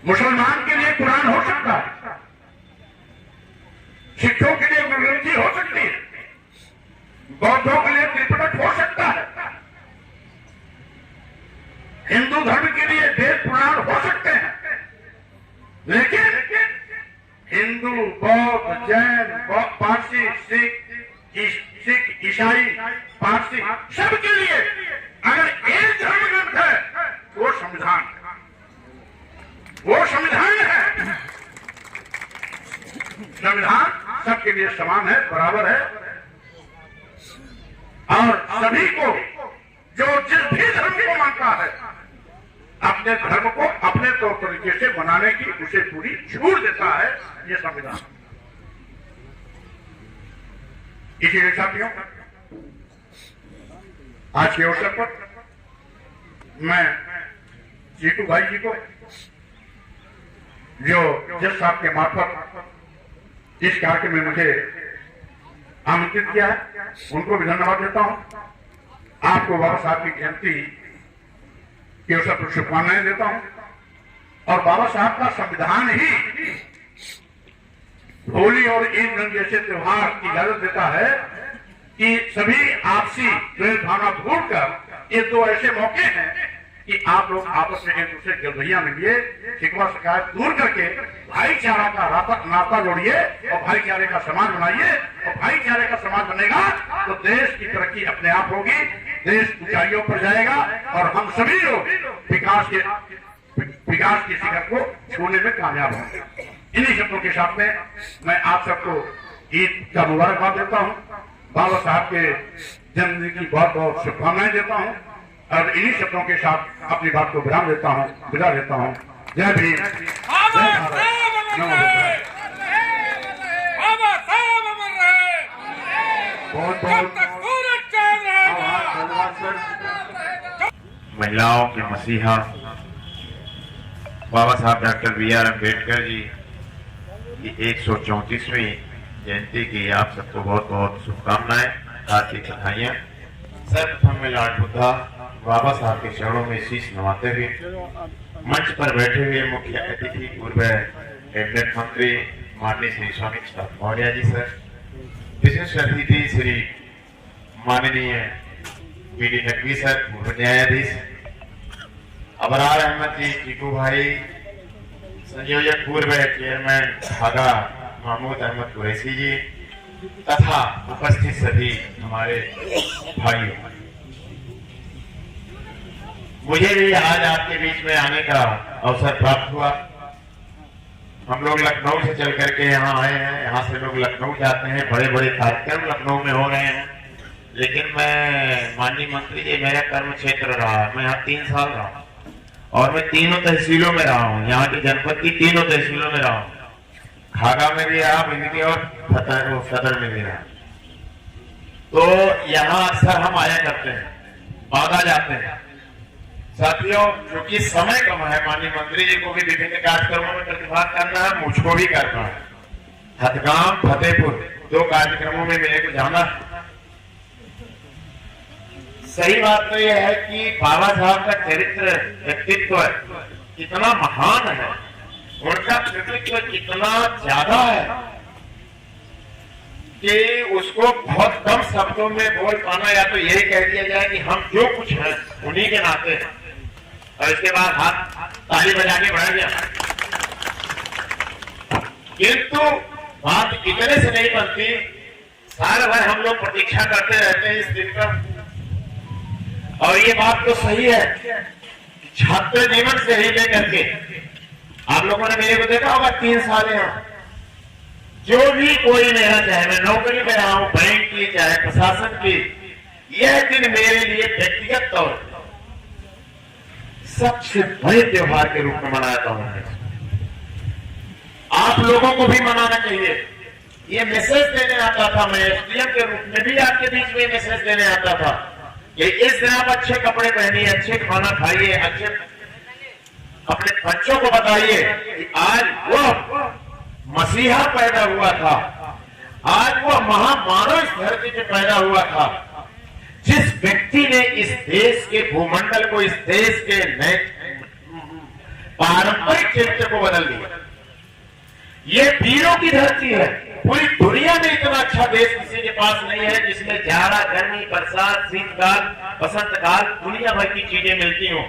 मुसलमान के लिए कुरान हो सकता है, सिखों के लिए गुरु हो सकती है, बौद्धों के लिए त्रिपिटक हो सकता है, हिंदू धर्म के लिए वेद पुराण हो सकते हैं, लेकिन हिंदू, बौद्ध, जैन, पारसी, सिख, ईसाई, पारसी, सबके लिए अगर एक धर्म ग्रंथ है वो संविधान है, वो संविधान है। संविधान सबके लिए समान है, बराबर है, और सभी को जो जिस भी धर्म को मानता है अपने धर्म को अपने तौर तरीके से बनाने की उसे पूरी छूट देता है ये संविधान। इसीलिए साथियों, आज के अवसर पर मैं जीतू भाई जी को, जो जज साहब के मार्फत इस कार्यक्रम में मुझे आमंत्रित किया है, उनको भी धन्यवाद देता हूं। आपको बाबा साहब की जयंती के अवसर पर शुभकामनाएं देता हूं। और बाबा साहब का संविधान ही होली और ईद जैसे त्योहार की इजाजत देता है कि सभी आपसी द्वेष भावना भूलकर, ये दो ऐसे मौके हैं कि आप लोग आपस में एक दूसरे गलभैया मिलिए, शिकवा शिकायत दूर करके भाईचारा का नाता जोड़िए और भाईचारे का समाज बनाइए। और भाईचारे का समाज बनेगा तो देश की तरक्की अपने आप होगी, देश ऊंचाइयों पर जाएगा और हम सभी लोग विकास की शिखर को छूने में कामयाब होंगे। इन्हीं शब्दों के साथ में मैं आप सबको ईद का मुबारकबाद देता हूँ, बाबा साहब के जन्मदिन की बहुत बहुत शुभकामनाएं देता हूँ और इन्हीं शब्दों के साथ अपनी बात को विराम देता हूँ, विदा देता हूँ। जय भीम, जय भारत, नमो बुद्धाय। बहुत बहुत धन्यवाद सर। महिलाओं के मसीहा बाबा साहब डॉक्टर B.R. अम्बेडकर जी की 134वीं जयंती की आप सबको बहुत बहुत शुभकामनाएं, हार्दिक बधाइयां। सर्वप्रथम में लॉर्ड बुद्धा बाबा साहब के चरणों में शीश नवाते हुए मंच पर बैठे हुए मुख्य अतिथि पूर्व कैबिनेट मंत्री माननीय श्री स्वामी प्रसाद मौर्य जी सर, विशिष्ट अतिथि श्री माननीय B.D. नकवी सर, पूर्व न्यायाधीश अबरार अहमद जी, टीकू भाई, संयोजक पूर्व चेयरमैन धागा महमूद अहमद कुरैशी जी, तथा उपस्थित सभी हमारे भाइयों, मुझे भी आज आपके बीच में आने का अवसर प्राप्त हुआ। हम लोग लखनऊ से चल करके यहाँ आए हैं, यहाँ से लोग लखनऊ जाते हैं, बड़े बड़े कार्यक्रम लखनऊ में हो रहे हैं। लेकिन मैं माननीय मंत्री जी, मेरा कर्म क्षेत्र रहा, मैं यहाँ 3 साल रहा हूँ और मैं तीनों तहसीलों में रहा हूँ, यहाँ की जनपद की तीनों तहसीलों में रहा हूँ। खागा में भी रहा, बिंदगी और सदर में भी रहा। तो यहाँ अक्सर हम आया करते हैं, बागा जाते हैं। साथियों, क्योंकि समय कम है, माननीय मंत्री जी को भी विभिन्न कार्यक्रमों में प्रतिभाग करना है, मुझको भी करना है। हथगाम, फतेहपुर 2 कार्यक्रमों में मेरे को जाना है। सही बात तो यह है कि बाबा साहब का चरित्र, व्यक्तित्व कितना महान है, उनका कृतित्व कितना ज्यादा है कि उसको बहुत कम शब्दों में बोल पाना, या तो यही कह दिया जाए कि हम जो कुछ हैं उन्हीं के नाते हैं, और इसके बाद हाथ ताली बजा के बढ़ा गया। किंतु बात इतने से नहीं बनती, साल भर हम लोग प्रतीक्षा करते रहते हैं इस दिन का। और ये बात तो सही है, छात्र जीवन से ही लेकर के आप लोगों ने मेरे को देखा होगा 3 साल यहाँ, जो भी कोई मेरा, चाहे मैं नौकरी में रहा हूं, बैंक की चाहे प्रशासन की, यह दिन मेरे लिए व्यक्तिगत तौर पर सबसे बड़े त्योहार के रूप में मनाता हूं। आप लोगों को भी मनाना चाहिए। ये मैसेज देने आता था, मैं एसडीएम के रूप में भी आपके बीच में मैसेज देने आता था कि इस दिन आप अच्छे कपड़े पहनिए, अच्छे खाना खाइए, अच्छे अपने बच्चों को बताइए कि आज वो मसीहा पैदा हुआ था, आज वो महामानव इस धरती पे पैदा हुआ था, जिस व्यक्ति ने इस देश के भूमंडल को, इस देश के नए पारंपरिक चरित्र को बदल दिया। ये वीरों की धरती है। पूरी दुनिया में इतना अच्छा देश किसी के पास नहीं है जिसमें जाड़ा, गर्मी, बरसात, शीतकाल, बसंतकाल, दुनिया भर की चीजें मिलती हो।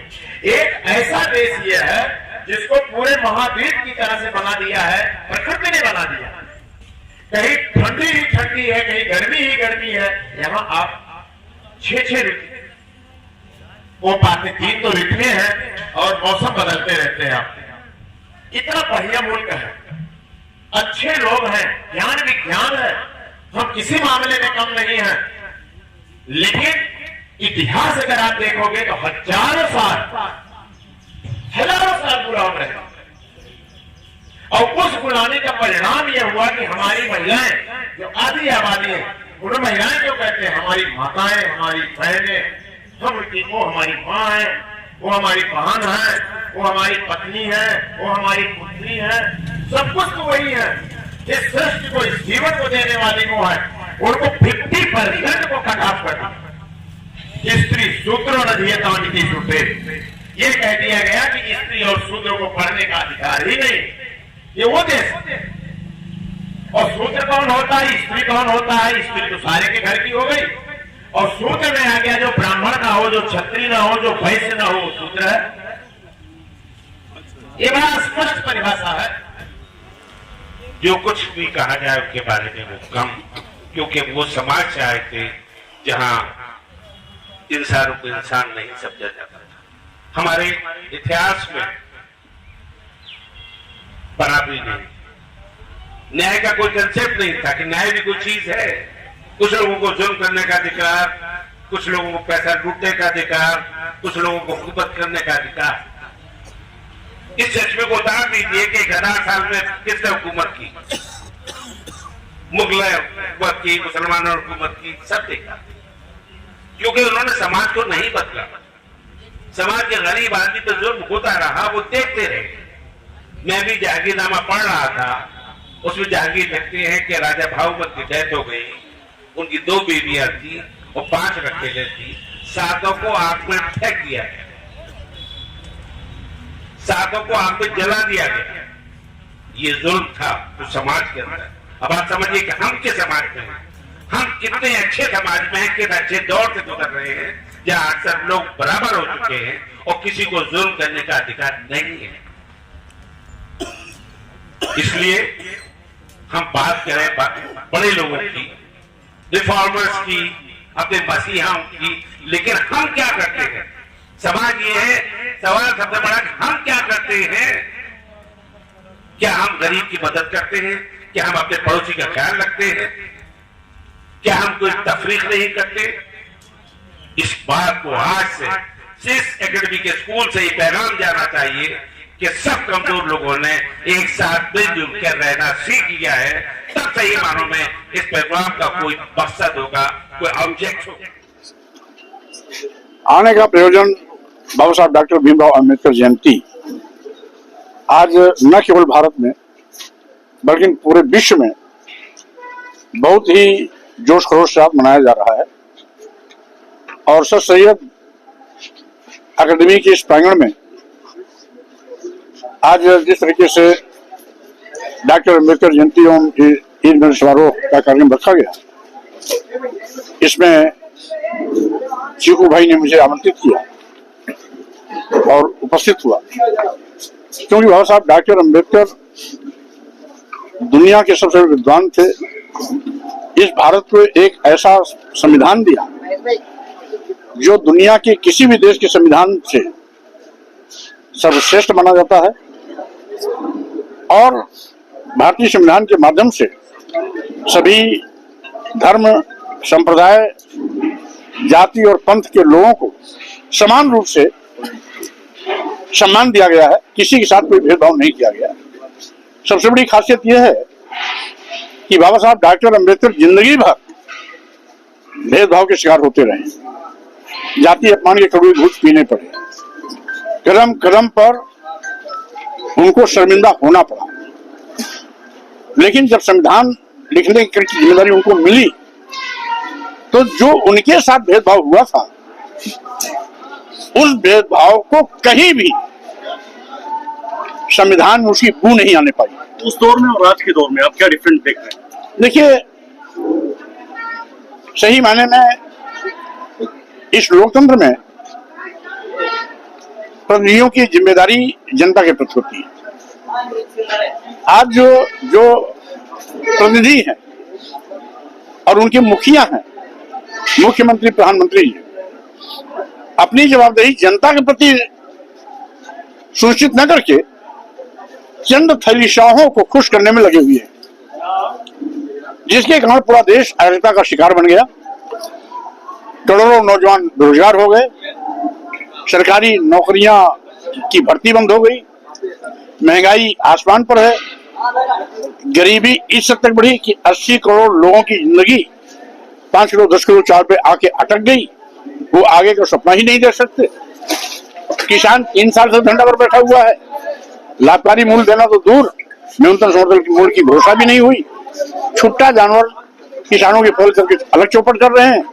एक ऐसा देश ये है जिसको पूरे महाद्वीप की तरह से बना दिया है, प्रकृति ने बना दिया। कहीं ठंडी ही ठंडी है, कहीं गर्मी ही गर्मी है। यहाँ आप 6 ऋतु वो पाते, 3 तो ऋतुएं हैं और मौसम बदलते रहते हैं। आप इतना बढ़िया मुल्क है, अच्छे लोग हैं, ज्ञान विज्ञान है, हम किसी मामले में कम नहीं है। लेकिन इतिहास अगर आप देखोगे तो हजारों साल गुलाम रहे, और उस गुलामी का परिणाम यह हुआ कि हमारी महिलाएं, जो आधी आबादी है, उन महिलाएं जो कहते हैं हमारी माताएं, हमारी बहनें, हम उनकी, वो हमारी माँ है, वो हमारी बहन है, वो हमारी पत्नी है, वो हमारी पुत्री है, सब कुछ तो वही है। इस सृष्टि को, इस जीवन को देने वाली वो है। उनको 50% को कट ऑफ कर दिया। स्त्री शूद्रो नधीयतानिति सुटे, ये कह दिया गया कि स्त्री और शूद्र को पढ़ने का अधिकार ही नहीं। ये वो देश, और शूद्र कौन होता है, स्त्री कौन होता है? स्त्री तो सारे के घर की हो गई, और शूद्र में आ गया जो ब्राह्मण ना हो, जो क्षत्रिय ना हो, जो वैश्य ना हो, शूद्र है। ये बड़ा स्पष्ट परिभाषा है। जो कुछ भी कहा जाए उनके बारे में वो कम, क्योंकि वो समाज से आए थे जहां इंसानों को इंसान नहीं समझा जाता था। हमारे इतिहास में बराबरी नहीं, न्याय का कोई कंसेप्ट नहीं था कि न्याय भी कोई चीज है। कुछ लोगों को जुल्म करने का अधिकार, कुछ लोगों को पैसा लूटने का अधिकार, कुछ लोगों को हुकूमत करने का अधिकार। इस चश्मे को उतार दीजिए कि 1000 साल में किसने हुकूमत की, मुगल हुकूमत की, मुसलमानों ने हुकूमत की, सब देखा, क्योंकि उन्होंने समाज को नहीं बदला। समाज के गरीब आदमी पर जुल्म होता रहा, वो देखते रहे। मैं भी जहांगीरनामा पढ़ रहा था, उसमें जहांगीर लिखते हैं कि राजा भाऊमत की डेथ हो गई, उनकी 2 बेटियां थी और 5 रखेले थी, 7 को आग में फेंक दिया गया, 7 को आग में जला दिया गया। ये जुल्म था तो समाज के अंदर। अब आप समझिए कि हम किस समाज में हैं, हम कितने अच्छे समाज में हैं, कितने अच्छे दौर से गुजर रहे हैं, जहां अक्सर लोग बराबर हो चुके हैं और किसी को जुल्म करने का अधिकार नहीं है। इसलिए हम बात करें बड़े लोगों की, रिफॉर्मर्स की, अपने मसीहाओं की, लेकिन हम क्या करते हैं? समाज ये है, सवाल सबसे बड़ा हम क्या करते हैं? क्या हम गरीब की मदद करते हैं? क्या हम अपने पड़ोसी का ख्याल रखते हैं? क्या हम कोई तफरीक नहीं करते? इस बात को आज से सिस एकेडमी के स्कूल से ही पैगाम जाना चाहिए कि सब कमजोर लोगों ने एक साथ मिलजुल कर रहना सीख लिया है, तब सही मानों में इस प्रोग्राम का कोई मकसद होगा, कोई ऑब्जेक्ट होगा। आने का प्रयोजन बाबा साहब डॉक्टर भीमराव अंबेडकर जयंती आज न केवल भारत में बल्कि पूरे विश्व में बहुत ही जोश खरोश के साथ मनाया जा रहा है। और सर सैयद अकेडमी के इस प्रांगण में आज जिस तरीके से डॉक्टर अंबेडकर जयंती एवं ईद मिलन समारोह का कार्यक्रम रखा गया, इसमें चीकू भाई ने मुझे आमंत्रित किया और उपस्थित हुआ, क्योंकि बाबा साहब डॉक्टर अंबेडकर दुनिया के सबसे विद्वान थे। इस भारत को एक ऐसा संविधान दिया जो दुनिया के किसी भी देश के संविधान से सर्वश्रेष्ठ माना जाता है, और भारतीय संविधान के माध्यम से सभी धर्म, संप्रदाय, जाति और पंथ के लोगों को समान रूप से सम्मान दिया गया है, किसी के साथ कोई भेदभाव नहीं किया गया। सबसे बड़ी खासियत यह है कि बाबा साहब डॉक्टर अंबेडकर जिंदगी भर भेदभाव के शिकार होते रहे, जाति अपमान के कड़वे घूंट पीने पड़े, कदम कदम पर उनको शर्मिंदा होना पड़ा। लेकिन जब संविधान लिखने की जिम्मेदारी उनको मिली, तो जो उनके साथ भेदभाव हुआ था, उस भेदभाव को कहीं भी संविधान में उसकी बू नहीं आने पाई। उस दौर में और आज के दौर में आप क्या डिफरेंट देख रहे हैं? देखिए, सही मायने में इस लोकतंत्र में प्रतिनिधियों की जिम्मेदारी जनता के प्रति होती है। आज जो प्रतिनिधि हैं और उनके मुखिया हैं, मुख्यमंत्री, प्रधानमंत्री, अपनी जवाबदेही जनता के प्रति सुनिश्चित न करके चंद थैलीशाहों को खुश करने में लगे हुए हैं, जिसके कारण पूरा देश अराजकता का शिकार बन गया। करोड़ों नौजवान बेरोजगार हो गए, सरकारी नौकरियां की भर्ती बंद हो गई, महंगाई आसमान पर है, गरीबी इस हद तक बढ़ी कि 80 करोड़ लोगों की जिंदगी 5 किलो 10 किलो चावल पे आके अटक गई। वो आगे का सपना ही नहीं देख सकते। किसान 3 साल से धरना पर बैठा हुआ है, लाभकारी मूल्य देना तो दूर, न्यूनतम समर्थन मूल्य की घोषणा भी नहीं हुई। छुट्टा जानवर किसानों के फल करके अलग चौपट कर रहे हैं,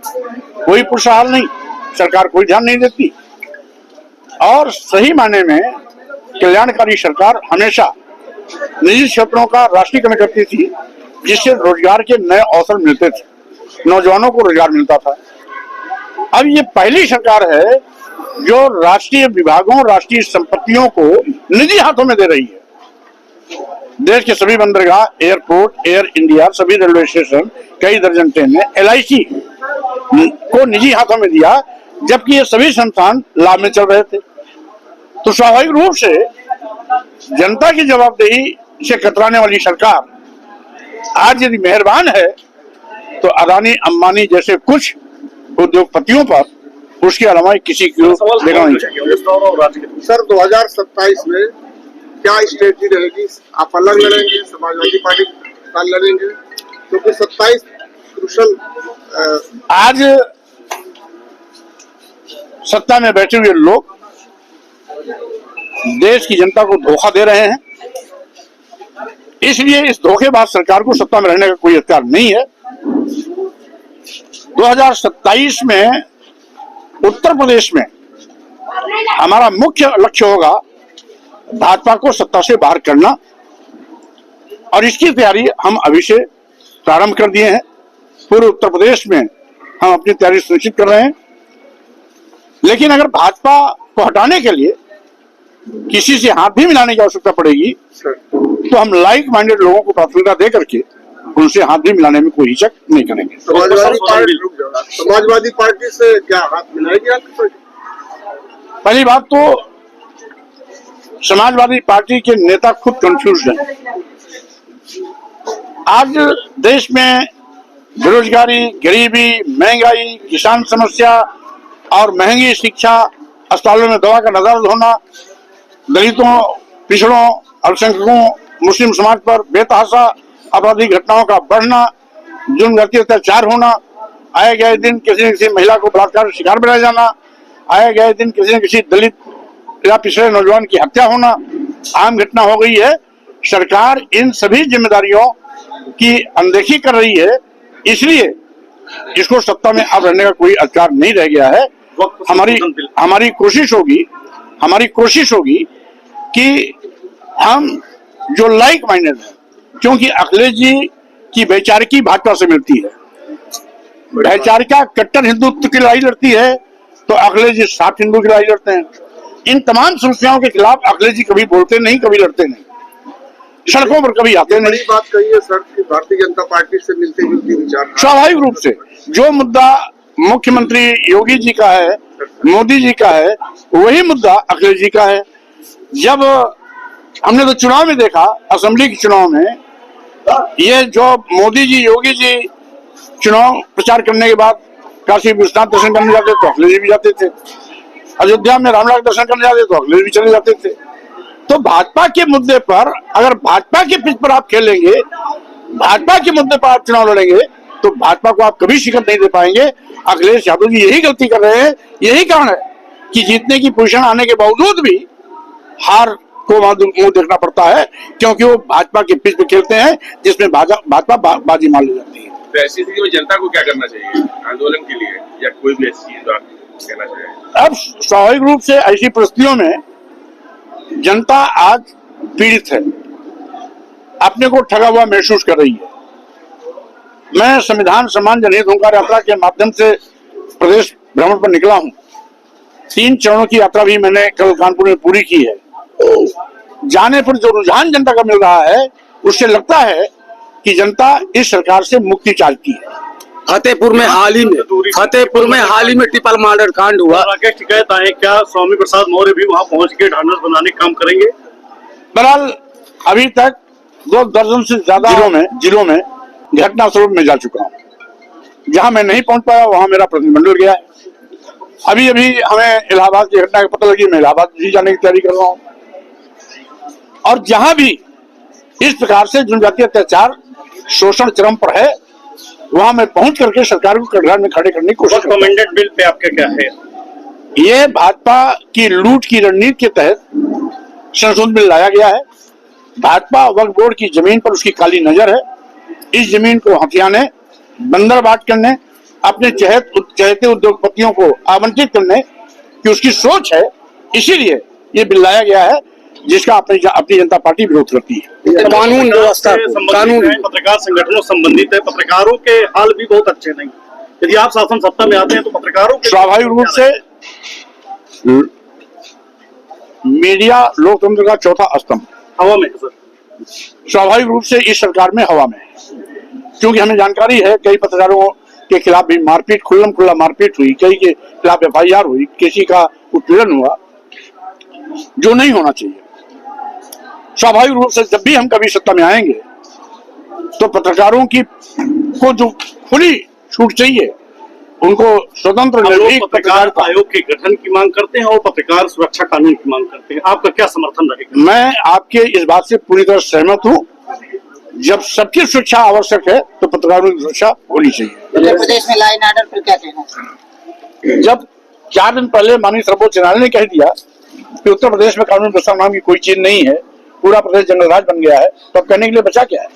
कोई पुरस्कार नहीं, सरकार कोई ध्यान नहीं देती। और सही माने में कल्याणकारी सरकार हमेशा निजी क्षेत्रों का राष्ट्रीयकरण करती थी, जिससे रोजगार के नए अवसर मिलते थे, नौजवानों को रोजगार मिलता था। अब ये पहली सरकार है जो राष्ट्रीय विभागों, राष्ट्रीय संपत्तियों को निजी हाथों में दे रही है। देश के सभी बंदरगाह, एयरपोर्ट, एयर इंडिया, सभी रेलवे स्टेशन, कई दर्जन ट्रेनें LIC को निजी हाथों में दिया, जबकि ये सभी संस्थान लाभ में चल रहे थे। तो स्वाभाविक रूप से जनता की जवाबदेही से कतराने वाली सरकार आज यदि मेहरबान है, तो अदानी, अंबानी जैसे कुछ उद्योगपतियों पर, उसके अलावा किसी को देखना नहीं चाहिए। सर 2027 में क्या स्ट्रेटजी रहेगी? आप अलग लड़ेंगे, समाजवादी पार्टी साथ लड़ेंगे? क्योंकि 27 क्रूशल आज सत्ता में बैठे हुए लोग देश की जनता को धोखा दे रहे हैं, इसलिए इस धोखेबाज सरकार को सत्ता में रहने का कोई अधिकार नहीं है। 2027 में उत्तर प्रदेश में हमारा मुख्य लक्ष्य होगा भाजपा को सत्ता से बाहर करना, और इसकी तैयारी हम अभी से प्रारंभ कर दिए हैं। पूरे उत्तर प्रदेश में हम अपनी तैयारी सुनिश्चित कर रहे हैं। लेकिन अगर भाजपा को हटाने के लिए किसी से हाथ भी मिलाने की आवश्यकता पड़ेगी तो हम लाइक माइंडेड लोगों को प्राथमिकता दे करके उनसे हाथ भी मिलाने में कोई हिचक नहीं करेंगे। समाजवादी पार्टी से क्या हाथ मिलाएगी आपकी पार्टी? पहली बात तो समाजवादी पार्टी के नेता खुद कंफ्यूज हैं। आज देश में बेरोजगारी, गरीबी, महंगाई, किसान समस्या और महंगी शिक्षा, अस्पतालों में दवा का नजर होना, दलितों, पिछड़ों, अल्पसंख्यकों, मुस्लिम समाज पर बेतहाशा आपराधिक घटनाओं का बढ़ना, जुर्म जातीय अत्याचार होना, आए गए दिन किसी न किसी महिला को बलात्कार शिकार बनाया जाना, आए गए दिन किसी न किसी दलित या पिछड़े नौजवान की हत्या होना आम घटना हो गई है। सरकार इन सभी जिम्मेदारियों की अनदेखी कर रही है, इसलिए इसको सत्ता में अब रहने का कोई अधिकार नहीं रह गया है। हमारी कोशिश होगी कि हम जो लाइक माइंडेड है, क्योंकि अखिलेश जी की वैचारिकी भाजपा से मिलती है, वैचारिका कट्टर हिंदुत्व की लड़ाई लड़ती है तो अखिलेश जी साफ हिंदू की लड़ाई लड़ते हैं। इन तमाम समस्याओं के खिलाफ अखिलेश जी कभी बोलते नहीं, कभी लड़ते नहीं, सड़कों पर कभी आते नहीं। बड़ी बात कही है सर कि भारतीय जनता पार्टी से मिलते जुलते विचार। स्वाभाविक रूप से जो मुद्दा मुख्यमंत्री योगी जी का है, मोदी जी का है, वही मुद्दा अखिलेश जी का है। जब हमने तो चुनाव में देखा, असेंबली के चुनाव में, ये जो मोदी जी, योगी जी चुनाव प्रचार करने के बाद काशी विश्वनाथ दर्शन करने जाते तो अखिलेश जी भी जाते थे, अयोध्या में रामलाल दर्शन करने जाते तो अखिलेश भी चले जाते थे। तो भाजपा के मुद्दे पर, अगर भाजपा के पिच पर आप खेलेंगे, भाजपा के मुद्दे पर आप चुनाव लड़ेंगे तो भाजपा को आप कभी शिकस्त नहीं दे पाएंगे। अखिलेश यादव जी यही गलती कर रहे हैं, यही कारण है कि जीतने की पोजीशन आने के बावजूद भी हार को मुंह देखना पड़ता है, क्योंकि वो भाजपा के पिच पे खेलते हैं जिसमें भाजपा बाजी मान ली जाती है। तो ऐसी स्थिति में जनता को क्या करना चाहिए आंदोलन के लिए, या कोई भी ऐसी चीज आप कहना चाहिए? अब स्वाभाविक रूप से ऐसी परिस्थितियों में जनता आज पीड़ित है, अपने को ठगा हुआ महसूस कर रही है। मैं संविधान सम्मान जनहित हुंकार यात्रा के माध्यम से प्रदेश भ्रमण पर निकला हूं। 3 चरणों की यात्रा भी मैंने कल कानपुर में पूरी की है। जाने पर जो रुझान जनता का मिल रहा है, उससे लगता है कि जनता इस सरकार से मुक्ति चाहती है। फतेहपुर में हाल ही में ट्रिपल मर्डर कांड हुआ, शिकायत आए, क्या स्वामी प्रसाद मौर्य भी वहां पहुंच के ढांढस बनाने का काम करेंगे? बहरहाल अभी तक 2 दर्जन से ज्यादा जिलों में घटना स्थल में जा चुका हूं। जहां मैं नहीं पहुंच पाया वहां मेरा प्रतिनिधिमंडल गया है। अभी हमें इलाहाबाद की घटना का पता लगी, मैं इलाहाबाद भी जाने की तैयारी कर रहा हूं। और जहां भी इस प्रकार से जनजातीय अत्याचार, शोषण चरम पर है, वहां मैं पहुंच करके सरकार को कटघरे में खड़े करने की कोशिश करूंगा। अमेंडमेंट बिल पे आपका क्या है? ये भाजपा की लूट की रणनीति के तहत संशोधन बिल लाया गया है। भाजपा वक्फ बोर्ड की जमीन पर उसकी काली नजर है। इस जमीन को हथियाने, बंदरबाट करने, अपने चहेते उद्योगपतियों को आवंटित करने की उसकी सोच है। इसीलिए ये बिल लाया गया है, जिसका अपनी जनता पार्टी विरोध करती है। कानून व्यवस्था, पत्रकार संगठनों संबंधित है, पत्रकारों के हाल भी बहुत अच्छे नहीं। यदि आप शासन सत्ता में आते हैं तो पत्रकारों के स्वाभाविक रूप से मीडिया लोकतंत्र का चौथा स्तंभ हवा में है सर। स्वाभाविक रूप से इस सरकार में हवा में है, क्योंकि हमें जानकारी है कई पत्रकारों के खिलाफ भी मारपीट, खुल्लम-खुल्ला मारपीट हुई, कई के खिलाफ FIR हुई, किसी का उत्पीड़न हुआ, जो नहीं होना चाहिए। स्वाभाविक रूप से जब भी हम कभी सत्ता में आएंगे तो पत्रकारों को जो खुली छूट चाहिए, उनको स्वतंत्र निर्भीक पत्रकार आयोग के गठन की मांग करते हैं और पत्रकार सुरक्षा कानून की मांग करते हैं। आपका क्या समर्थन रहेगा? मैं आपके इस बात से पूरी तरह सहमत हूं। जब सबकी सुरक्षा आवश्यक है तो पत्रकारों की सुरक्षा होनी चाहिए। उत्तर प्रदेश में लॉ एंड ऑर्डर पर क्या कहना? जब 4 दिन पहले माननीय सर्वोच्च न्यायालय ने कह दिया कि उत्तर प्रदेश में कानून व्यवस्था नाम की कोई चीज नहीं है, पूरा प्रदेश जंगल राज बन गया है, तो अब कहने के लिए बचा क्या है?